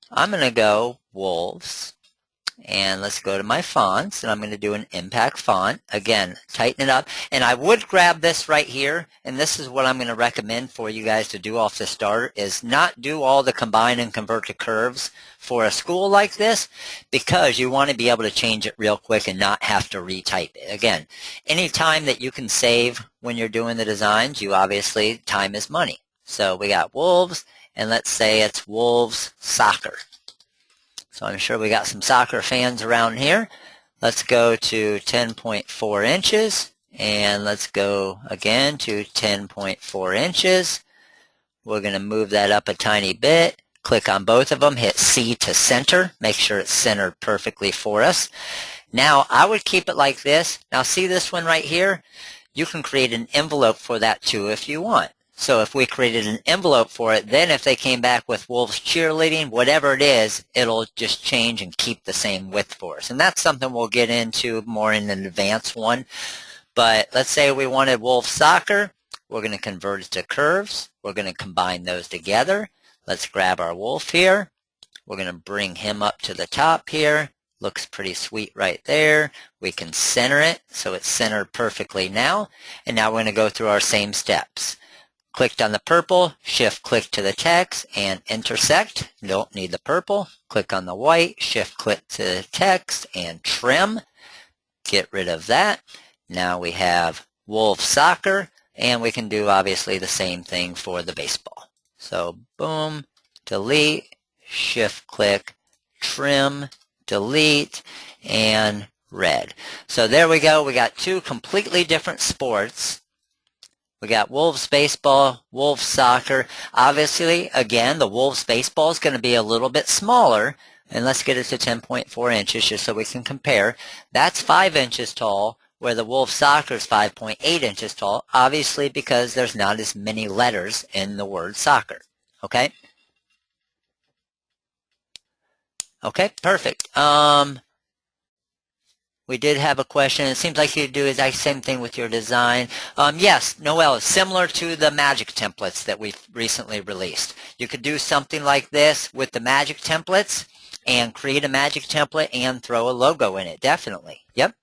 I'm going to go Wolves. And let's go to my fonts, and I'm going to do an impact font. Again, tighten it up. And I would grab this right here, and this is what I'm going to recommend for you guys to do off the start, is not do all the combine and convert to curves for a school like this, because you want to be able to change it real quick and not have to retype it. Again, any time that you can save when you're doing the designs, you obviously, time is money. So we got Wolves, and let's say it's Wolves Soccer. So I'm sure we got some soccer fans around here. Let's go to 10.4 inches, and let's go again to 10.4 inches. We're going to move that up a tiny bit. Click on both of them, hit C to center. Make sure it's centered perfectly for us. Now, I would keep it like this. Now, see this one right here? You can create an envelope for that too if you want. So if we created an envelope for it, then if they came back with Wolves cheerleading, whatever it is, it'll just change and keep the same width for us. And that's something we'll get into more in an advanced one. But let's say we wanted Wolves Soccer. We're going to convert it to curves. We're going to combine those together. Let's grab our wolf here. We're going to bring him up to the top here. Looks pretty sweet right there. We can center it so it's centered perfectly now. And now we're going to go through our same steps. Clicked on the purple, shift click to the text and intersect. Don't need the purple. Click on the white, shift click to the text and trim. Get rid of that. Now we have Wolves Soccer, and we can do obviously the same thing for the baseball. So boom, delete, shift click, trim, delete, and red. So there we go. We got two completely different sports. We got Wolves baseball, Wolves soccer. Obviously, again, the Wolves baseball is going to be a little bit smaller. And let's get it to 10.4 inches just so we can compare. That's 5 inches tall, where the Wolves soccer is 5.8 inches tall, obviously because there's not as many letters in the word soccer. Okay? Okay, perfect. We did have a question. It seems like you do the exact same thing with your design. Yes, Noel, similar to the magic templates that we've recently released. You could do something like this with the magic templates and create a magic template and throw a logo in it. Definitely. Yep.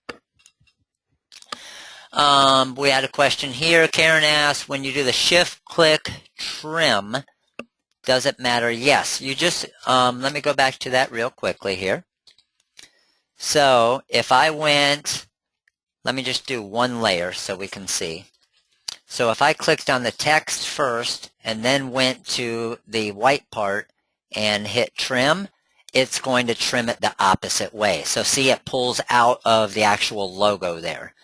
We had a question here. Karen asked, when you do the shift click trim, does it matter? Yes. You just, let me go back to that real quickly here. So if I went, let me just do one layer so we can see. So if I clicked on the text first and then went to the white part and hit trim, it's going to trim it the opposite way. So see, it pulls out of the actual logo there.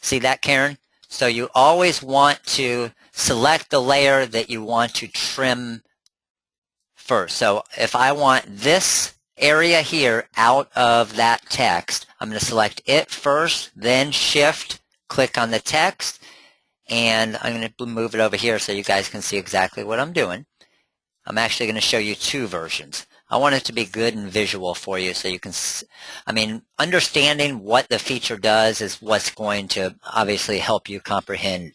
See that, Karen? So you always want to select the layer that you want to trim first. So if I want this area here out of that text, I'm going to select it first, then shift, click on the text, and I'm going to move it over here so you guys can see exactly what I'm doing. I'm actually going to show you two versions. I want it to be good and visual for you so you can, I mean, understanding what the feature does is what's going to obviously help you comprehend.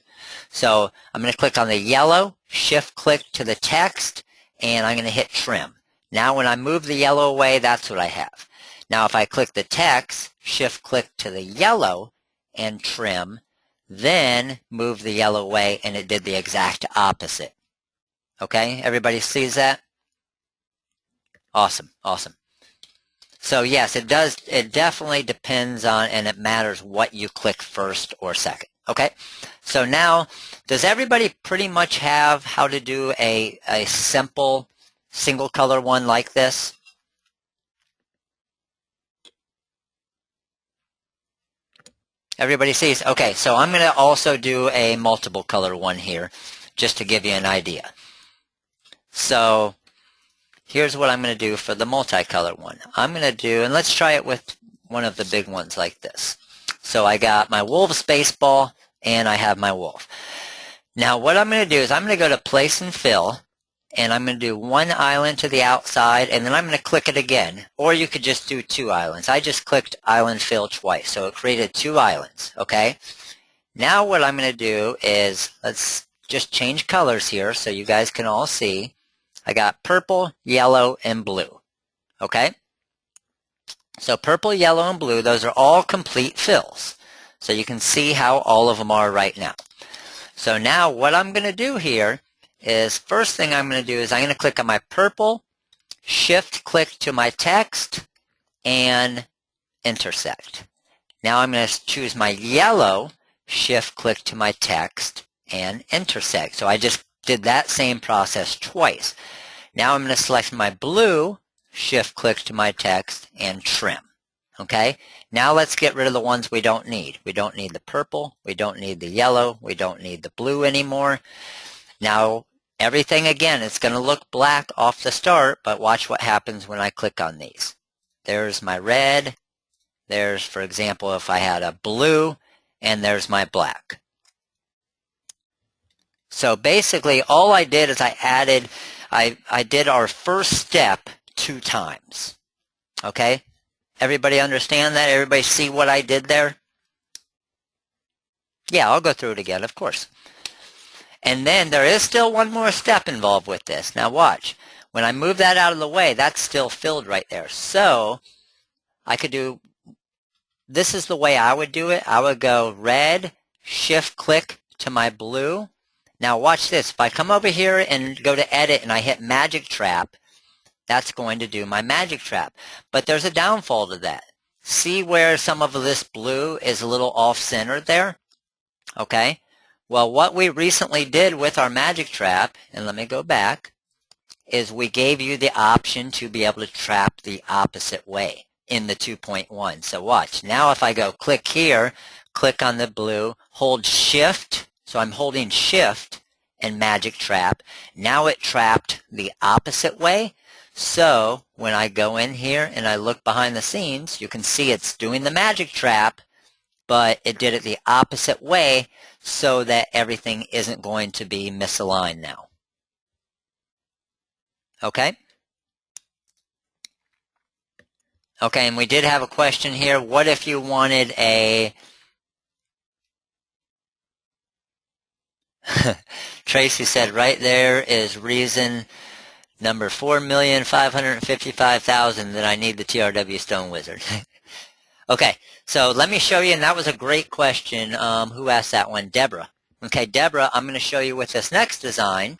So I'm going to click on the yellow, shift click to the text, and I'm going to hit trim. Now when I move the yellow away, that's what I have. Now if I click the text, shift click to the yellow and trim, then move the yellow away, and it did the exact opposite. Okay, everybody sees that? Awesome, awesome. So yes, it does, it definitely depends on, and it matters what you click first or second. Okay, so now, does everybody pretty much have how to do a simple single color one like this? Everybody sees? Okay, so I'm going to also do a multiple color one here, just to give you an idea. So here's what I'm going to do for the multicolor one. I'm going to do, and let's try it with one of the big ones like this. So I got my Wolves baseball, and I have my wolf. Now what I'm going to do is I'm going to go to place and fill, and I'm going to do one island to the outside, and then I'm going to click it again. Or you could just do two islands. I just clicked island fill twice, so it created two islands, okay? Now what I'm going to do is, let's just change colors here so you guys can all see. I got purple, yellow, and blue, okay? So purple, yellow, and blue, those are all complete fills. So you can see how all of them are right now. So now what I'm going to do here is, first thing I'm going to do is I'm going to click on my purple, shift click to my text, and intersect. Now I'm going to choose my yellow, shift click to my text, and intersect. So I just did that same process twice. Now I'm going to select my blue, shift click to my text, and trim. Okay? Now let's get rid of the ones we don't need. We don't need the purple, we don't need the yellow, we don't need the blue anymore. Now everything, again, it's going to look black off the start, but watch what happens when I click on these. There's my red, there's, for example, if I had a blue, and there's my black. So basically all I did is I did our first step 2 times. Okay? Everybody understand that? Everybody see what I did there? Yeah, I'll go through it again, of course. And then there is still one more step involved with this. Now watch. When I move that out of the way, that's still filled right there. So I could do, this is the way I would do it. I would go red, shift click to my blue. Now watch this. If I come over here and go to edit and I hit magic trap, that's going to do my magic trap. But there's a downfall to that. See where some of this blue is a little off-center there? Okay. Well, what we recently did with our magic trap, and let me go back, is we gave you the option to be able to trap the opposite way in the 2.1. So watch. Now if I go click here, click on the blue, hold shift. So I'm holding shift and magic trap. Now it trapped the opposite way. So when I go in here and I look behind the scenes, you can see it's doing the magic trap, but it did it the opposite way so that everything isn't going to be misaligned now. Okay? Okay, and we did have a question here. What if you wanted a... Tracy said right there is reason number 4,555,000 that I need the TRW Stone Wizard. Okay, so let me show you, and that was a great question. Who asked that one? Deborah. Okay, Deborah, I'm going to show you with this next design.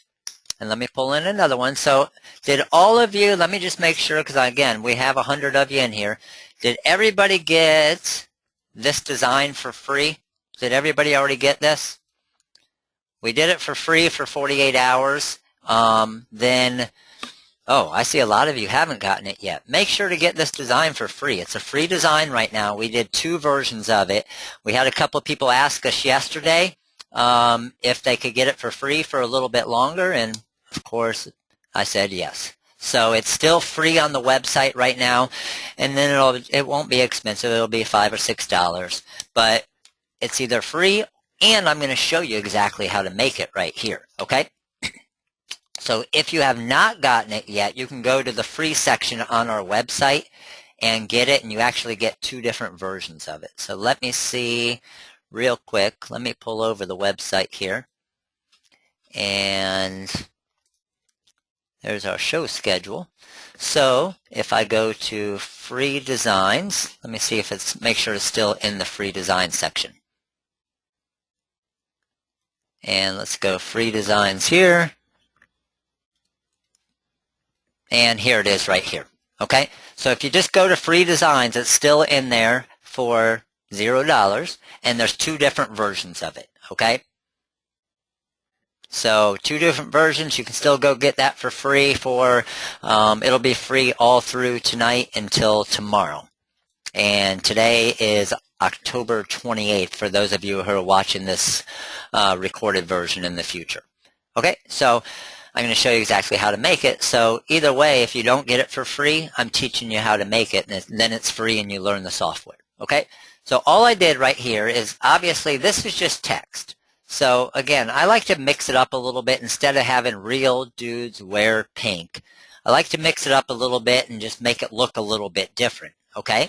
And let me pull in another one. So did all of you, let me just make sure, because again, we have 100 of you in here. Did everybody get this design for free? Did everybody already get this? We did it for free for 48 hours. Oh, I see a lot of you haven't gotten it yet. Make sure to get this design for free. It's a free design right now. We did 2 versions of it. We had a couple of people ask us yesterday if they could get it for free for a little bit longer, and of course I said yes. So it's still free on the website right now, and then it won't be expensive. It'll be $5 or $6, but it's either free, and I'm going to show you exactly how to make it right here, okay? So if you have not gotten it yet, you can go to the free section on our website and get it, and you actually get 2 different versions of it. So let me see real quick. Let me pull over the website here. And there's our show schedule. So if I go to free designs, let me see if it's, make sure it's still in the free design section. And let's go free designs here. And here it is right here. Okay, so if you just go to free designs, it's still in there for $0, and there's 2 different versions of it. Okay, so 2 different versions. You can still go get that for free for it'll be free all through tonight until tomorrow. And today is October 28th for those of you who are watching this recorded version in the future. Okay, so I'm going to show you exactly how to make it. So either way, if you don't get it for free, I'm teaching you how to make it, and then it's free and you learn the software. Okay? So all I did right here is, obviously, this is just text. So again, I like to mix it up a little bit. Instead of having real dudes wear pink, I like to mix it up a little bit and just make it look a little bit different. Okay?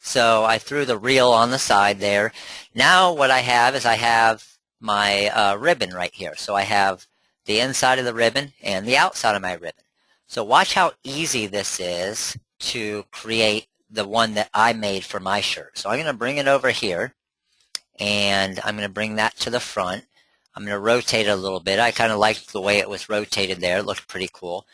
So I threw the real on the side there. Now what I have is I have my ribbon right here. So I have the inside of the ribbon and the outside of my ribbon. So watch how easy this is to create the one that I made for my shirt. So I'm going to bring it over here, and I'm going to bring that to the front. I'm going to rotate it a little bit. I kind of liked the way it was rotated there. It looked pretty cool.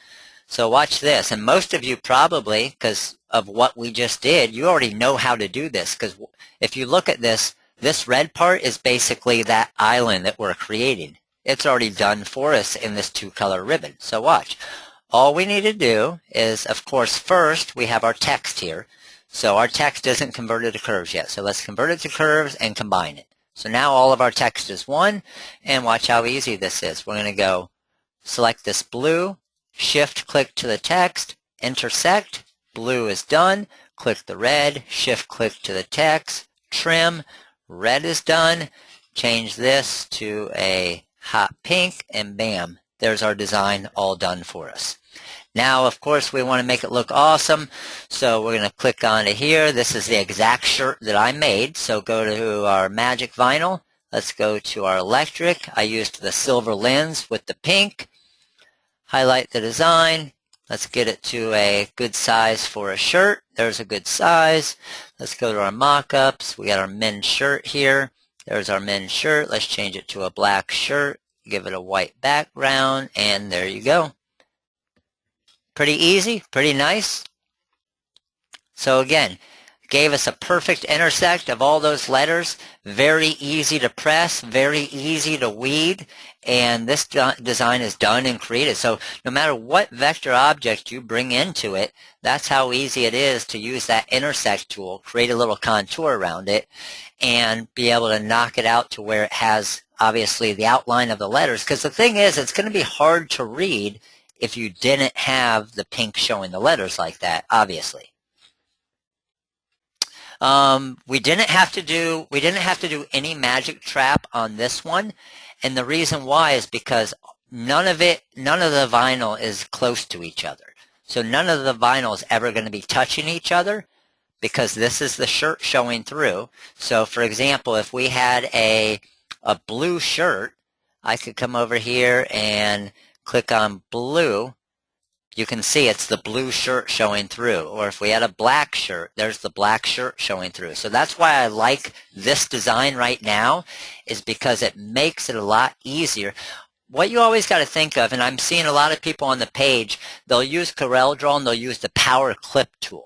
So watch this. And most of you probably, because of what we just did, you already know how to do this. Because if you look at this, this red part is basically that island that we're creating. It's already done for us in this 2-color ribbon. So watch. All we need to do is, of course, first we have our text here. So our text isn't converted to curves yet. So let's convert it to curves and combine it. So now all of our text is one. And watch how easy this is. We're going to go select this blue, shift click to the text, intersect, blue is done, click the red, shift click to the text, trim, red is done, change this to a hot pink, and bam, there's our design all done for us. Now, of course, we want to make it look awesome, so we're going to click onto here. This is the exact shirt that I made, so go to our magic vinyl. Let's go to our electric. I used the silver lens with the pink. Highlight the design. Let's get it to a good size for a shirt. There's a good size. Let's go to our mock-ups. We got our men's shirt here. There's our men's shirt. Let's change it to a black shirt. Give it a white background, and there you go. Pretty easy, pretty nice. So again, gave us a perfect intersect of all those letters. Very easy to press, very easy to weed, and this design is done and created. So no matter what vector object you bring into it, that's how easy it is to use that intersect tool, create a little contour around it, and be able to knock it out to where it has obviously the outline of the letters. Because the thing is, it's going to be hard to read if you didn't have the pink showing the letters like that, obviously. We didn't have to do any magic trap on this one, and the reason why is because none of the vinyl is close to each other. So none of the vinyl is ever going to be touching each other, because this is the shirt showing through. So for example, if we had a blue shirt, I could come over here and click on blue. You can see it's the blue shirt showing through. Or if we had a black shirt, there's the black shirt showing through. So that's why I like this design right now, is because it makes it a lot easier. What you always got to think of, and I'm seeing a lot of people on the page, they'll use Corel Draw and they'll use the Power Clip tool.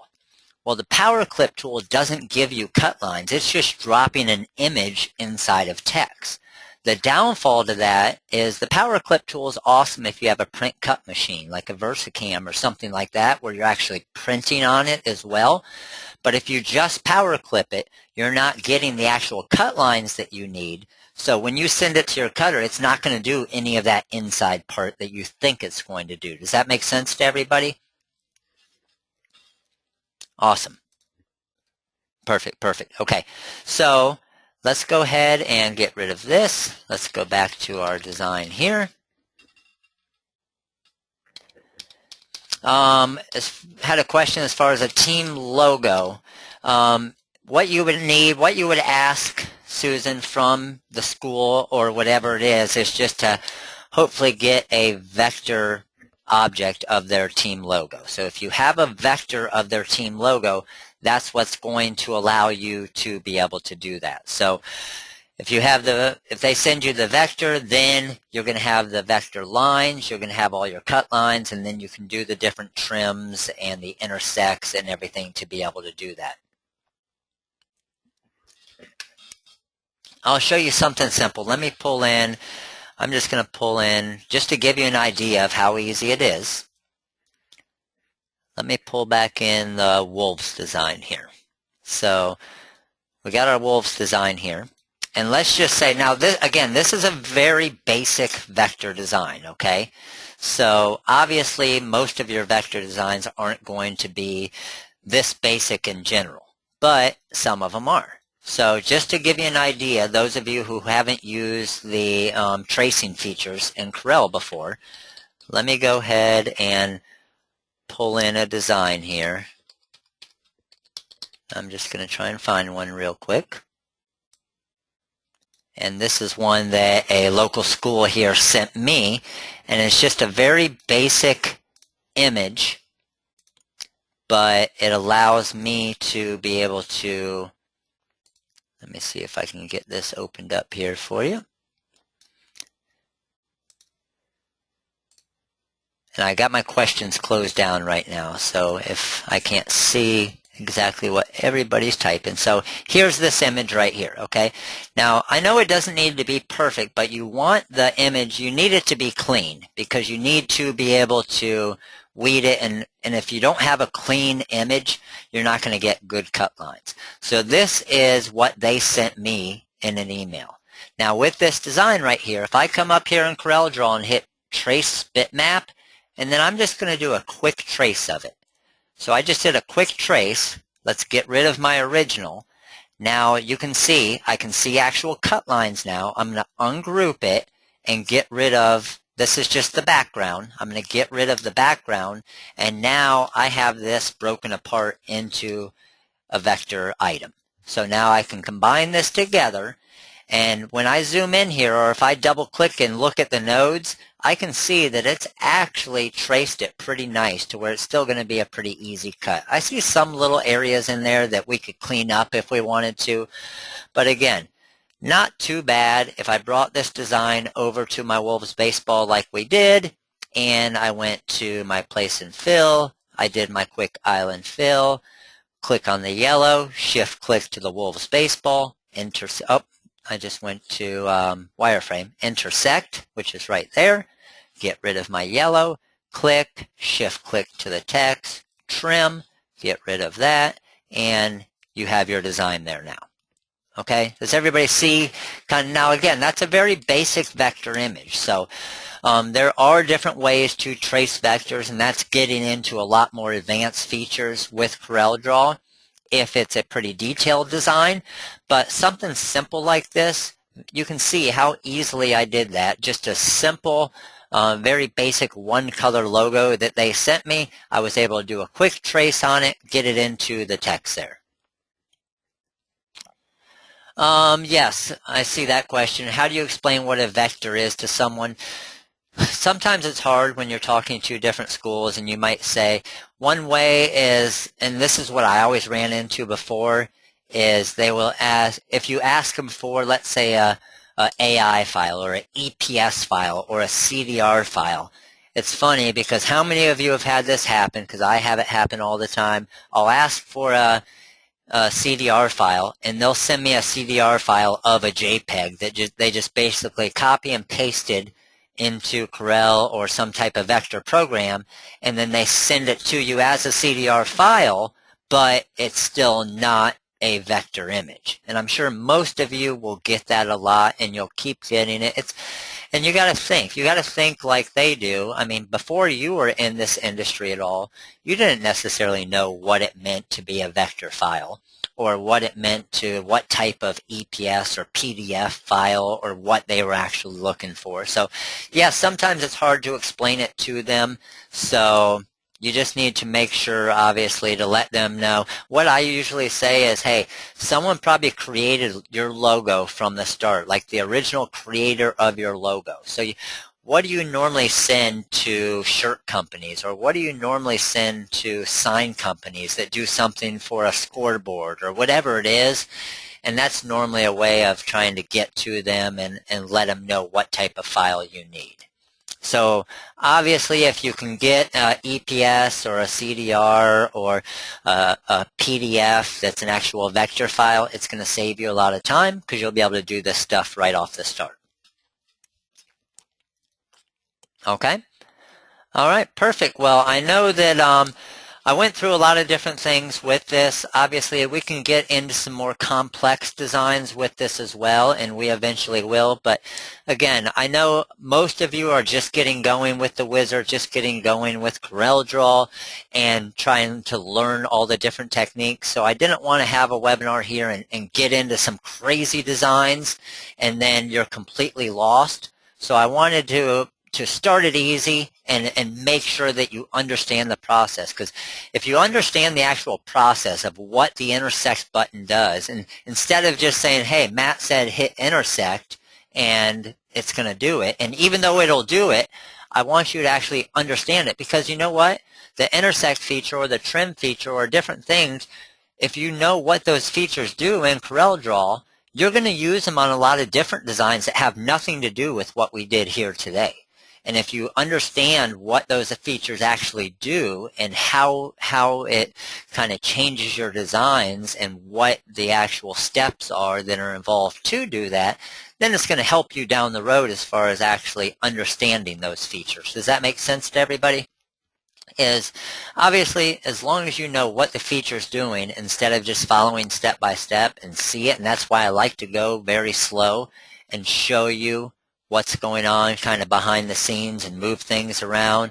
Well, the Power Clip tool doesn't give you cut lines. It's just dropping an image inside of text. The downfall to that is the Power Clip tool is awesome if you have a print cut machine, like a VersaCam or something like that, where you're actually printing on it as well. But if you just Power Clip it, you're not getting the actual cut lines that you need. So when you send it to your cutter, it's not going to do any of that inside part that you think it's going to do. Does that make sense to everybody? Awesome. Perfect, perfect. Okay, so let's go ahead and get rid of this. Let's go back to our design here. Had a question as far as a team logo. What you would need, what you would ask Susan from the school or whatever it is just to hopefully get a vector object of their team logo. So if you have a vector of their team logo, that's what's going to allow you to be able to do that. So if they send you the vector, then you're going to have the vector lines, you're going to have all your cut lines, and then you can do the different trims and the intersects and everything to be able to do that. I'll show you something simple. Let me pull in, I'm just going to pull in, just to give you an idea of how easy it is. Let me pull back in the wolves design here. So we got our wolves design here. And let's just say, now this, again, this is a very basic vector design, okay? So obviously most of your vector designs aren't going to be this basic in general, but some of them are. So just to give you an idea, those of you who haven't used the tracing features in Corel before, let me go ahead and pull in a design here. I'm just going to try and find one real quick. And this is one that a local school here sent me, and it's just a very basic image, but it allows me to be able to, let me see if I can get this opened up here for you. And I got my questions closed down right now, so if I can't see exactly what everybody's typing. So here's this image right here, okay? Now, I know it doesn't need to be perfect, but you want the image, you need it to be clean, because you need to be able to weed it, and if you don't have a clean image, you're not going to get good cut lines. So this is what they sent me in an email. Now with this design right here, if I come up here in Corel Draw and hit Trace Bitmap, and then I'm just going to do a quick trace of it. So I just did a quick trace. Let's get rid of my original. Now you can see, I can see actual cut lines now. I'm going to ungroup it and get rid of, this is just the background. I'm going to get rid of the background, and now I have this broken apart into a vector item. So now I can combine this together, and when I zoom in here, or if I double click and look at the nodes, I can see that it's actually traced it pretty nice to where it's still going to be a pretty easy cut. I see some little areas in there that we could clean up if we wanted to, but again, not too bad. If I brought this design over to my Wolves baseball like we did, and I went to my place and fill, I did my quick island fill, click on the yellow, shift click to the Wolves baseball, I just went to wireframe, intersect, which is right there, get rid of my yellow, click, shift click to the text, trim, get rid of that, and you have your design there now. Okay, does everybody see? Now again, that's a very basic vector image. So there are different ways to trace vectors, and that's getting into a lot more advanced features with CorelDRAW if it's a pretty detailed design. But something simple like this, you can see how easily I did that. Just a simple, very basic one-color logo that they sent me. I was able to do a quick trace on it, get it into the text there. Yes, I see that question. How do you explain what a vector is to someone? Sometimes it's hard when you're talking to different schools, and you might say one way is, and this is what I always ran into before, is they will ask, if you ask them for, let's say, a AI file or an EPS file or a CDR file. It's funny because how many of you have had this happen? Because I have it happen all the time. I'll ask for a CDR file, and they'll send me a CDR file of a JPEG that they just basically copy and pasted into Corel or some type of vector program, and then they send it to you as a CDR file, but it's still not a vector image. And I'm sure most of you will get that a lot, and you'll keep getting it. And you got to think like they do. I mean, before you were in this industry at all, you didn't necessarily know what it meant to be a vector file, or what it meant to what type of EPS or PDF file, or what they were actually looking for. So yeah, sometimes it's hard to explain it to them. So you just need to make sure, obviously, to let them know. What I usually say is, hey, someone probably created your logo from the start, like the original creator of your logo. So what do you normally send to shirt companies, or what do you normally send to sign companies that do something for a scoreboard or whatever it is? And that's normally a way of trying to get to them and let them know what type of file you need. So obviously, if you can get EPS or a CDR or a PDF that's an actual vector file, it's going to save you a lot of time because you'll be able to do this stuff right off the start. Okay? All right, perfect. Well, I know that I went through a lot of different things with this. Obviously, we can get into some more complex designs with this as well, and we eventually will. But again, I know most of you are just getting going with the wizard, just getting going with CorelDRAW and trying to learn all the different techniques. So I didn't want to have a webinar here and get into some crazy designs and then you're completely lost. So I wanted to start it easy and make sure that you understand the process. Because if you understand the actual process of what the intersect button does, and instead of just saying, hey, Matt said hit intersect and it's going to do it, and even though it'll do it, I want you to actually understand it. Because you know what? The intersect feature or the trim feature or different things, if you know what those features do in CorelDRAW, you're going to use them on a lot of different designs that have nothing to do with what we did here today. And if you understand what those features actually do and how it kind of changes your designs and what the actual steps are that are involved to do that, then it's going to help you down the road as far as actually understanding those features. Does that make sense to everybody? Is obviously, as long as you know what the feature's doing instead of just following step by step and see it, and that's why I like to go very slow and show you what's going on kind of behind the scenes and move things around,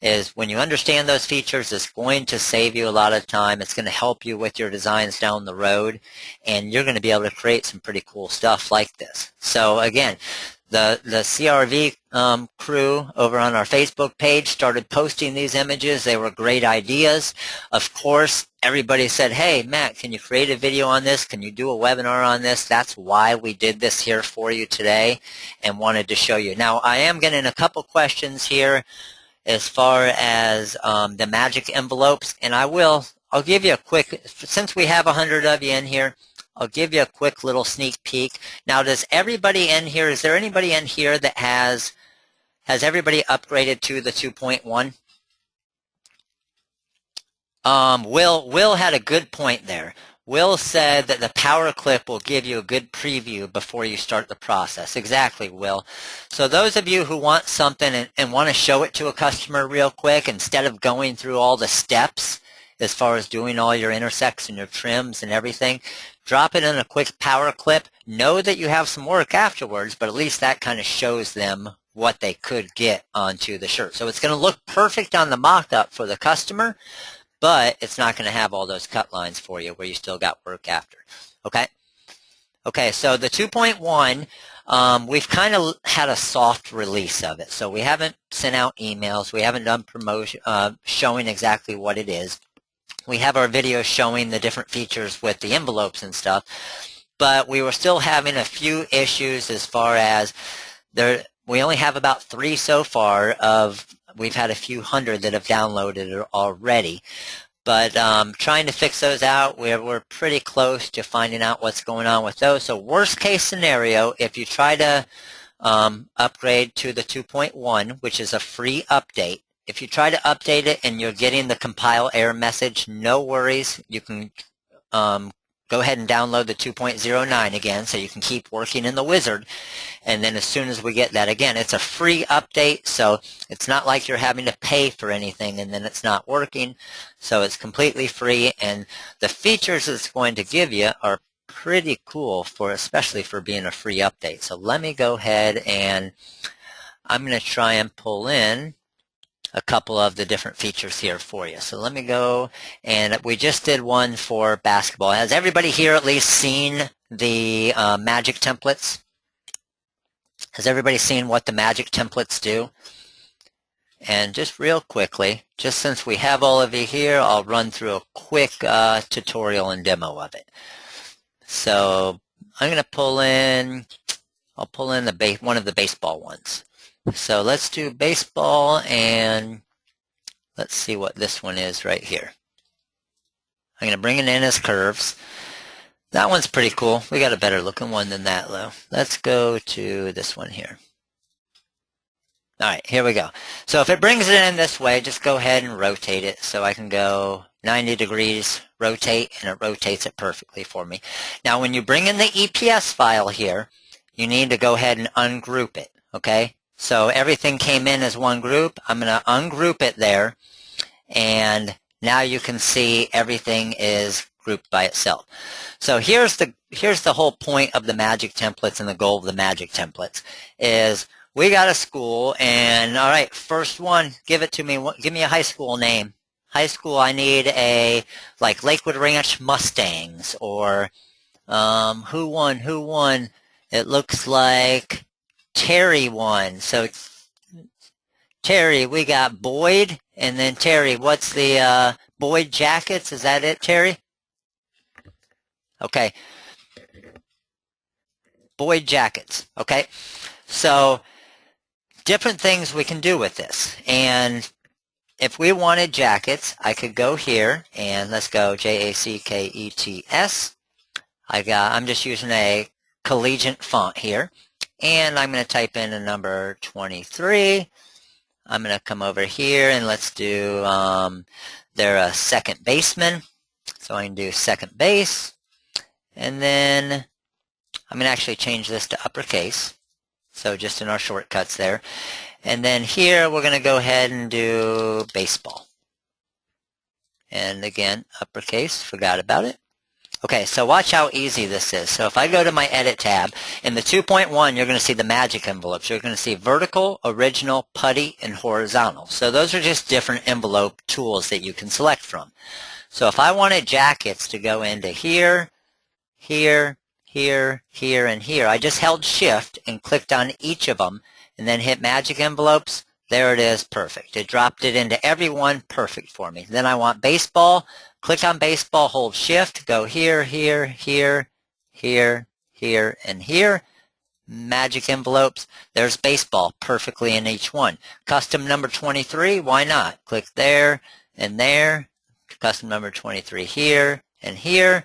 is when you understand those features, it's going to save you a lot of time. It's going to help you with your designs down the road, and you're going to be able to create some pretty cool stuff like this. So again, the CRV crew over on our Facebook page started posting these images. They were great ideas. Of course, everybody said, hey, Matt, can you create a video on this? Can you do a webinar on this? That's why we did this here for you today and wanted to show you. Now, I am getting a couple questions here as far as the magic envelopes, and I'll give you a quick, since we have 100 of you in here, I'll give you a quick little sneak peek. Now, does everybody in here, is there anybody in here that has everybody upgraded to the 2.1? Will had a good point there. Will said that the power clip will give you a good preview before you start the process. Exactly, Will. So those of you who want something and want to show it to a customer real quick, instead of going through all the steps as far as doing all your intersects and your trims and everything, drop it in a quick power clip. Know that you have some work afterwards, but at least that kind of shows them what they could get onto the shirt. So it's going to look perfect on the mock-up for the customer, but it's not going to have all those cut lines for you where you still got work after. Okay? Okay, so the 2.1, we've kind of had a soft release of it. So we haven't sent out emails. We haven't done promotion, showing exactly what it is. We have our video showing the different features with the envelopes and stuff, but we were still having a few issues as far as we only have about 3 so far we've had a few hundred that have downloaded it already, but trying to fix those out. We're pretty close to finding out what's going on with those. So worst case scenario, if you try to upgrade to the 2.1, which is a free update, if you try to update it and you're getting the compile error message, no worries. You can go ahead and download the 2.09 again so you can keep working in the wizard. And then as soon as we get that, again, it's a free update, so it's not like you're having to pay for anything and then it's not working. So it's completely free, and the features it's going to give you are pretty cool, especially for being a free update. So let me go ahead and I'm going to try and pull in a couple of the different features here for you. So let me go, and we just did one for basketball. Has everybody here at least seen the magic templates? Has everybody seen what the magic templates do? And just real quickly, just since we have all of you here, I'll run through a quick tutorial and demo of it. So I'm going to pull in, I'll pull in one of the baseball ones. So let's do baseball, and let's see what this one is right here. I'm going to bring it in as curves. That one's pretty cool. We got a better looking one than that, though. Let's go to this one here. All right, here we go. So if it brings it in this way, just go ahead and rotate it. So I can go 90 degrees, rotate, and it rotates it perfectly for me. Now, when you bring in the EPS file here, you need to go ahead and ungroup it, okay? So everything came in as one group. I'm going to ungroup it there, and now you can see everything is grouped by itself. So here's the whole point of the magic templates, and the goal of the magic templates is we got a school, and all right, first one, give it to me. Give me a high school name. High school, I need like Lakewood Ranch Mustangs, or who won? It looks like Terry won. So Terry, we got Boyd, and then Terry, what's the Boyd Jackets? Is that it, Terry? Okay. Boyd Jackets. Okay. So different things we can do with this. And if we wanted jackets, I could go here and let's go Jackets. I'm just using a collegiate font here. And I'm going to type in a number 23. I'm going to come over here and let's do, they're a second baseman. So I can do second base. And then I'm going to actually change this to uppercase. So just in our shortcuts there. And then here we're going to go ahead and do baseball. And again, uppercase, forgot about it. Okay, so watch how easy this is. So if I go to my Edit tab, in the 2.1, you're going to see the magic envelopes. You're going to see vertical, original, putty, and horizontal. So those are just different envelope tools that you can select from. So if I wanted jackets to go into here, here, here, here, and here, I just held Shift and clicked on each of them and then hit magic envelopes. There it is, perfect. It dropped it into every one, perfect for me. Then I want baseball. Click on baseball, hold Shift, go here, here, here, here, here, and here. Magic envelopes. There's baseball perfectly in each one. Custom number 23, why not? Click there and there. Custom number 23 here and here.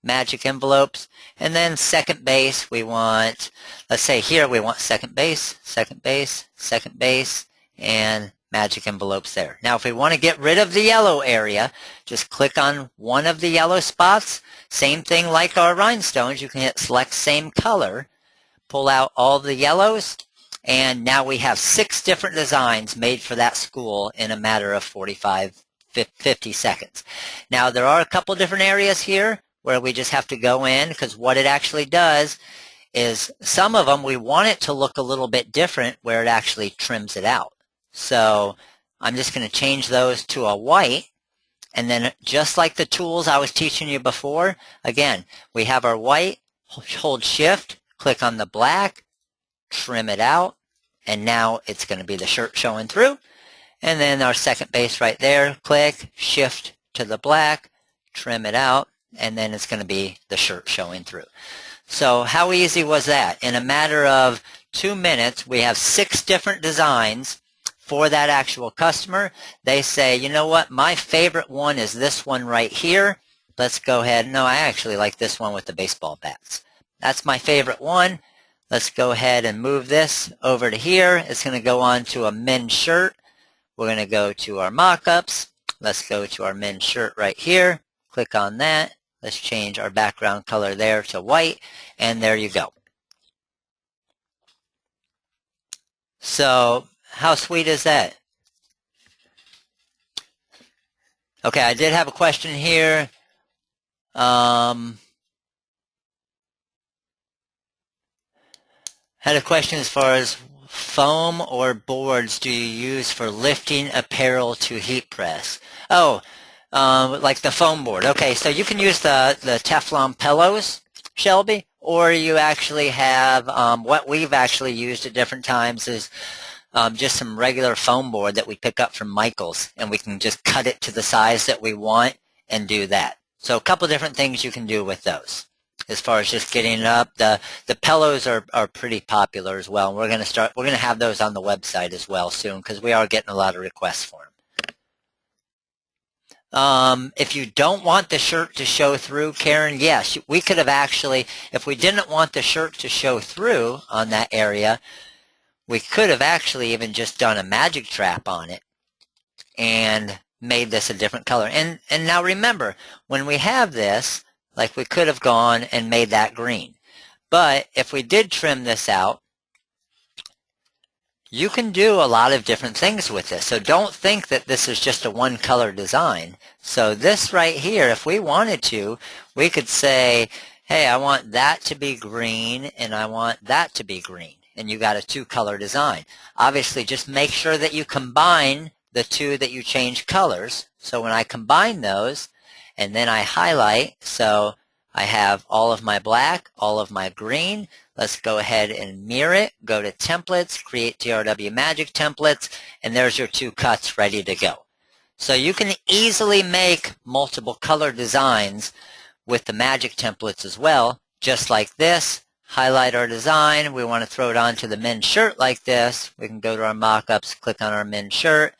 Magic envelopes. And then second base, we want, let's say here we want second base, second base, second base, and magic envelopes there. Now if we want to get rid of the yellow area, just click on one of the yellow spots. Same thing like our rhinestones. You can hit select same color, pull out all the yellows, and now we have 6 different designs made for that school in a matter of 50 seconds. Now there are a couple different areas here where we just have to go in, because what it actually does is some of them we want it to look a little bit different where it actually trims it out. So I'm just going to change those to a white, and then just like the tools I was teaching you before, again, we have our white, hold shift, click on the black, trim it out, and now it's going to be the shirt showing through. And then our second base right there, click, shift to the black, trim it out, and then it's going to be the shirt showing through. So how easy was that? In a matter of 2 minutes, we have 6 different designs for that actual customer. They say, you know what, my favorite one is this one right here. Let's go ahead. No, I actually like this one with the baseball bats. That's my favorite one. Let's go ahead and move this over to here. It's going to go on to a men's shirt. We're going to go to our mock-ups. Let's go to our men's shirt right here. Click on that. Let's change our background color there to white, and there you go. So how sweet is that? Okay, I did have a question here. Had a question as far as foam or boards do you use for lifting apparel to heat press? Oh, like the foam board. Okay, so you can use the Teflon pillows, Shelby, or you actually have, what we've actually used at different times is just some regular foam board that we pick up from Michael's, and we can just cut it to the size that we want and do that. So a couple different things you can do with those. As far as just getting it up, the pillows are pretty popular as well. We're going to have those on the website as well soon, because we are getting a lot of requests for them. If you don't want the shirt to show through, Karen, yes, we could have actually, if we didn't want the shirt to show through on that area, we could have actually even just done a magic trap on it and made this a different color. And now remember, when we have this, like we could have gone and made that green. But if we did trim this out, you can do a lot of different things with this. So don't think that this is just a one color design. So this right here, if we wanted to, we could say, hey, I want that to be green and I want that to be green. And you got a 2-color design. Obviously, just make sure that you combine the 2 that you change colors. So when I combine those and then I highlight, so I have all of my black, all of my green. Let's go ahead and mirror it. Go to templates, create TRW magic templates, and there's your 2 cuts ready to go. So you can easily make multiple color designs with the magic templates as well, just like this. Highlight our design. We want to throw it onto the men's shirt like this. We can go to our mock-ups, click on our men's shirt.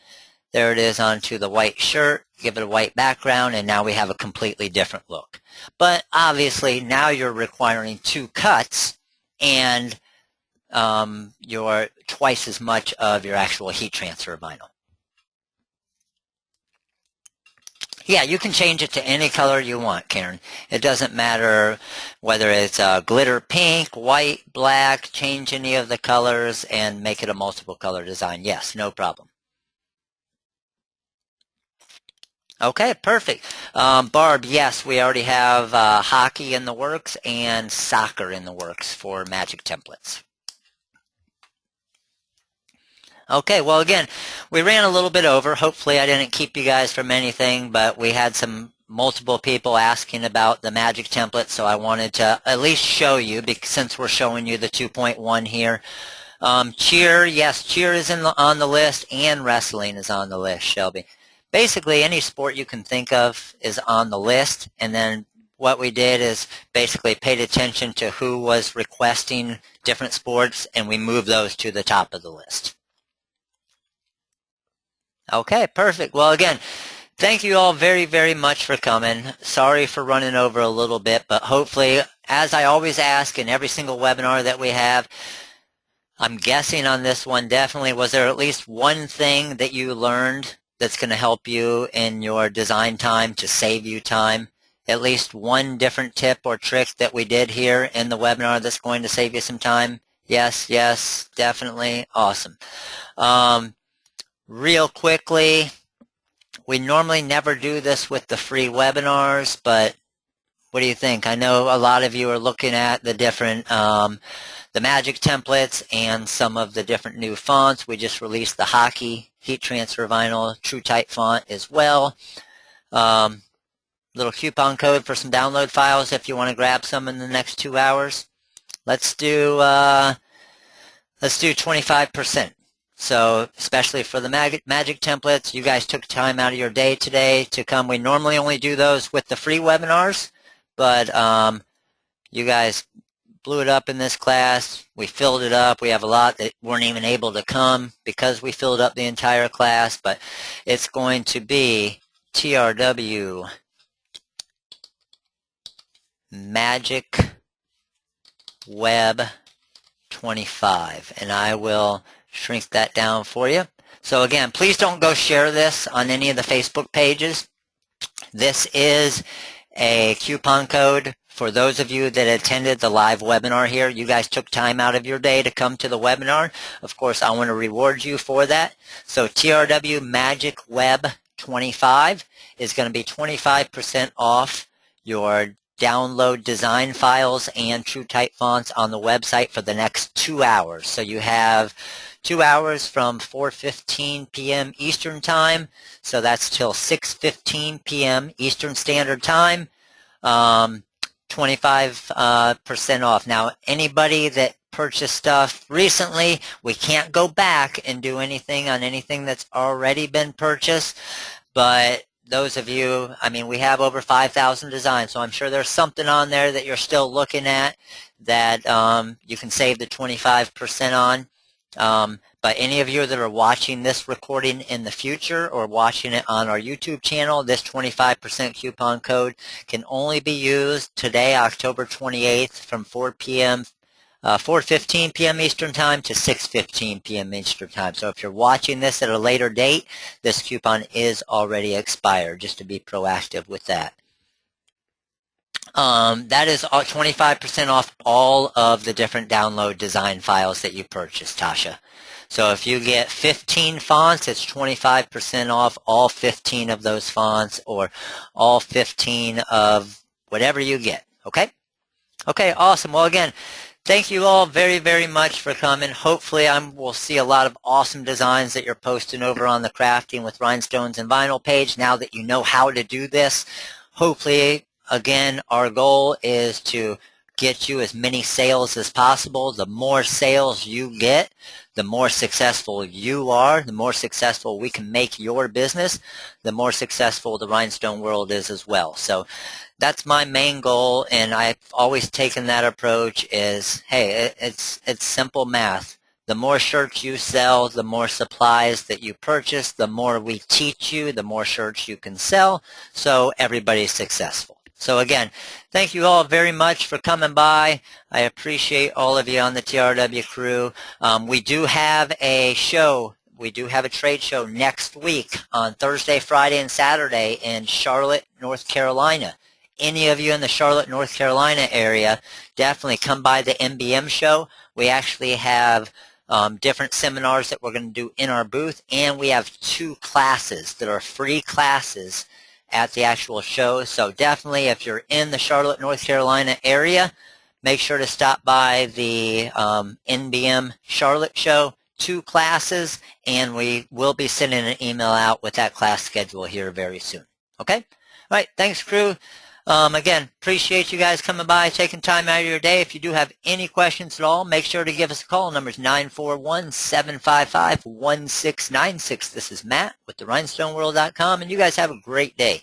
There it is onto the white shirt. Give it a white background, and now we have a completely different look. But obviously, now you're requiring 2 cuts, and you're twice as much of your actual heat transfer vinyl. Yeah, you can change it to any color you want, Karen. It doesn't matter whether it's glitter pink, white, black, change any of the colors and make it a multiple color design. Yes, no problem. Okay, perfect. Barb, yes, we already have hockey in the works and soccer in the works for magic templates. Okay, well, again, we ran a little bit over. Hopefully I didn't keep you guys from anything, but we had some multiple people asking about the magic template, so I wanted to at least show you, because since we're showing you the 2.1 here. Cheer, yes, cheer is on the list, and wrestling is on the list, Shelby. Basically, any sport you can think of is on the list, and then what we did is basically paid attention to who was requesting different sports, and we moved those to the top of the list. Okay, perfect. Well, again, thank you all very, very much for coming. Sorry for running over a little bit, but hopefully, as I always ask in every single webinar that we have, I'm guessing on this one, definitely, was there at least one thing that you learned that's going to help you in your design time to save you time? At least one different tip or trick that we did here in the webinar that's going to save you some time? Yes, yes, definitely. Awesome. Real quickly, we normally never do this with the free webinars, but what do you think? I know a lot of you are looking at the different, the magic templates and some of the different new fonts. We just released the Hockey Heat Transfer Vinyl True Type font as well. Little coupon code for some download files if you want to grab some in the next 2 hours. Let's do 25%. So especially for the magic templates, you guys took time out of your day today to come. We normally only do those with the free webinars, but you guys blew it up in this class. We filled it up. We have a lot that weren't even able to come because we filled up the entire class, but it's going to be TRW Magic Web 25, and I will shrink that down for you. So again, please don't go share this on any of the Facebook pages. This is a coupon code for those of you that attended the live webinar here. You guys took time out of your day to come to the webinar. Of course, I want to reward you for that. So TRW Magic Web 25 is going to be 25% off your download design files and true type fonts on the website for the next 2 hours. So you have 2 hours from 4:15 p.m. Eastern Time. So that's till 6:15 p.m. Eastern Standard Time. 25% off. Now, anybody that purchased stuff recently, we can't go back and do anything on anything that's already been purchased. But those of you, I mean, we have over 5,000 designs, so I'm sure there's something on there that you're still looking at that you can save the 25% on. But any of you that are watching this recording in the future or watching it on our YouTube channel, this 25% coupon code can only be used today, October 28th, from 4:15 p.m. Eastern Time to 6:15 p.m. Eastern Time. So if you're watching this at a later date, this coupon is already expired, just to be proactive with that. That is 25% off all of the different download design files that you purchased, Tasha. So if you get 15 fonts, it's 25% off all 15 of those fonts or all 15 of whatever you get, okay? Okay, awesome. Well, again, thank you all very, very much for coming. Hopefully we'll see a lot of awesome designs that you're posting over on the Crafting with Rhinestones and Vinyl page now that you know how to do this. Hopefully, again, our goal is to get you as many sales as possible. The more sales you get, the more successful you are, the more successful we can make your business, the more successful the Rhinestone World is as well. So that's my main goal, and I've always taken that approach is, hey, it's simple math. The more shirts you sell, the more supplies that you purchase, the more we teach you, the more shirts you can sell, so everybody's successful. So again, thank you all very much for coming by. I appreciate all of you on the TRW crew. We do have a show. We do have a trade show next week on Thursday, Friday, and Saturday in Charlotte, North Carolina. Any of you in the Charlotte, North Carolina area, definitely come by the MBM show. We actually have different seminars that we're going to do in our booth, and we have 2 classes that are free classes at the actual show. So definitely, if you're in the Charlotte, North Carolina area, make sure to stop by the NBM Charlotte show. 2 classes, and we will be sending an email out with that class schedule here very soon. Okay? All right. Thanks, crew. Again, appreciate you guys coming by, taking time out of your day. If you do have any questions at all, make sure to give us a call. Number is 941-755-1696. This is Matt with the rhinestoneworld.com, and you guys have a great day.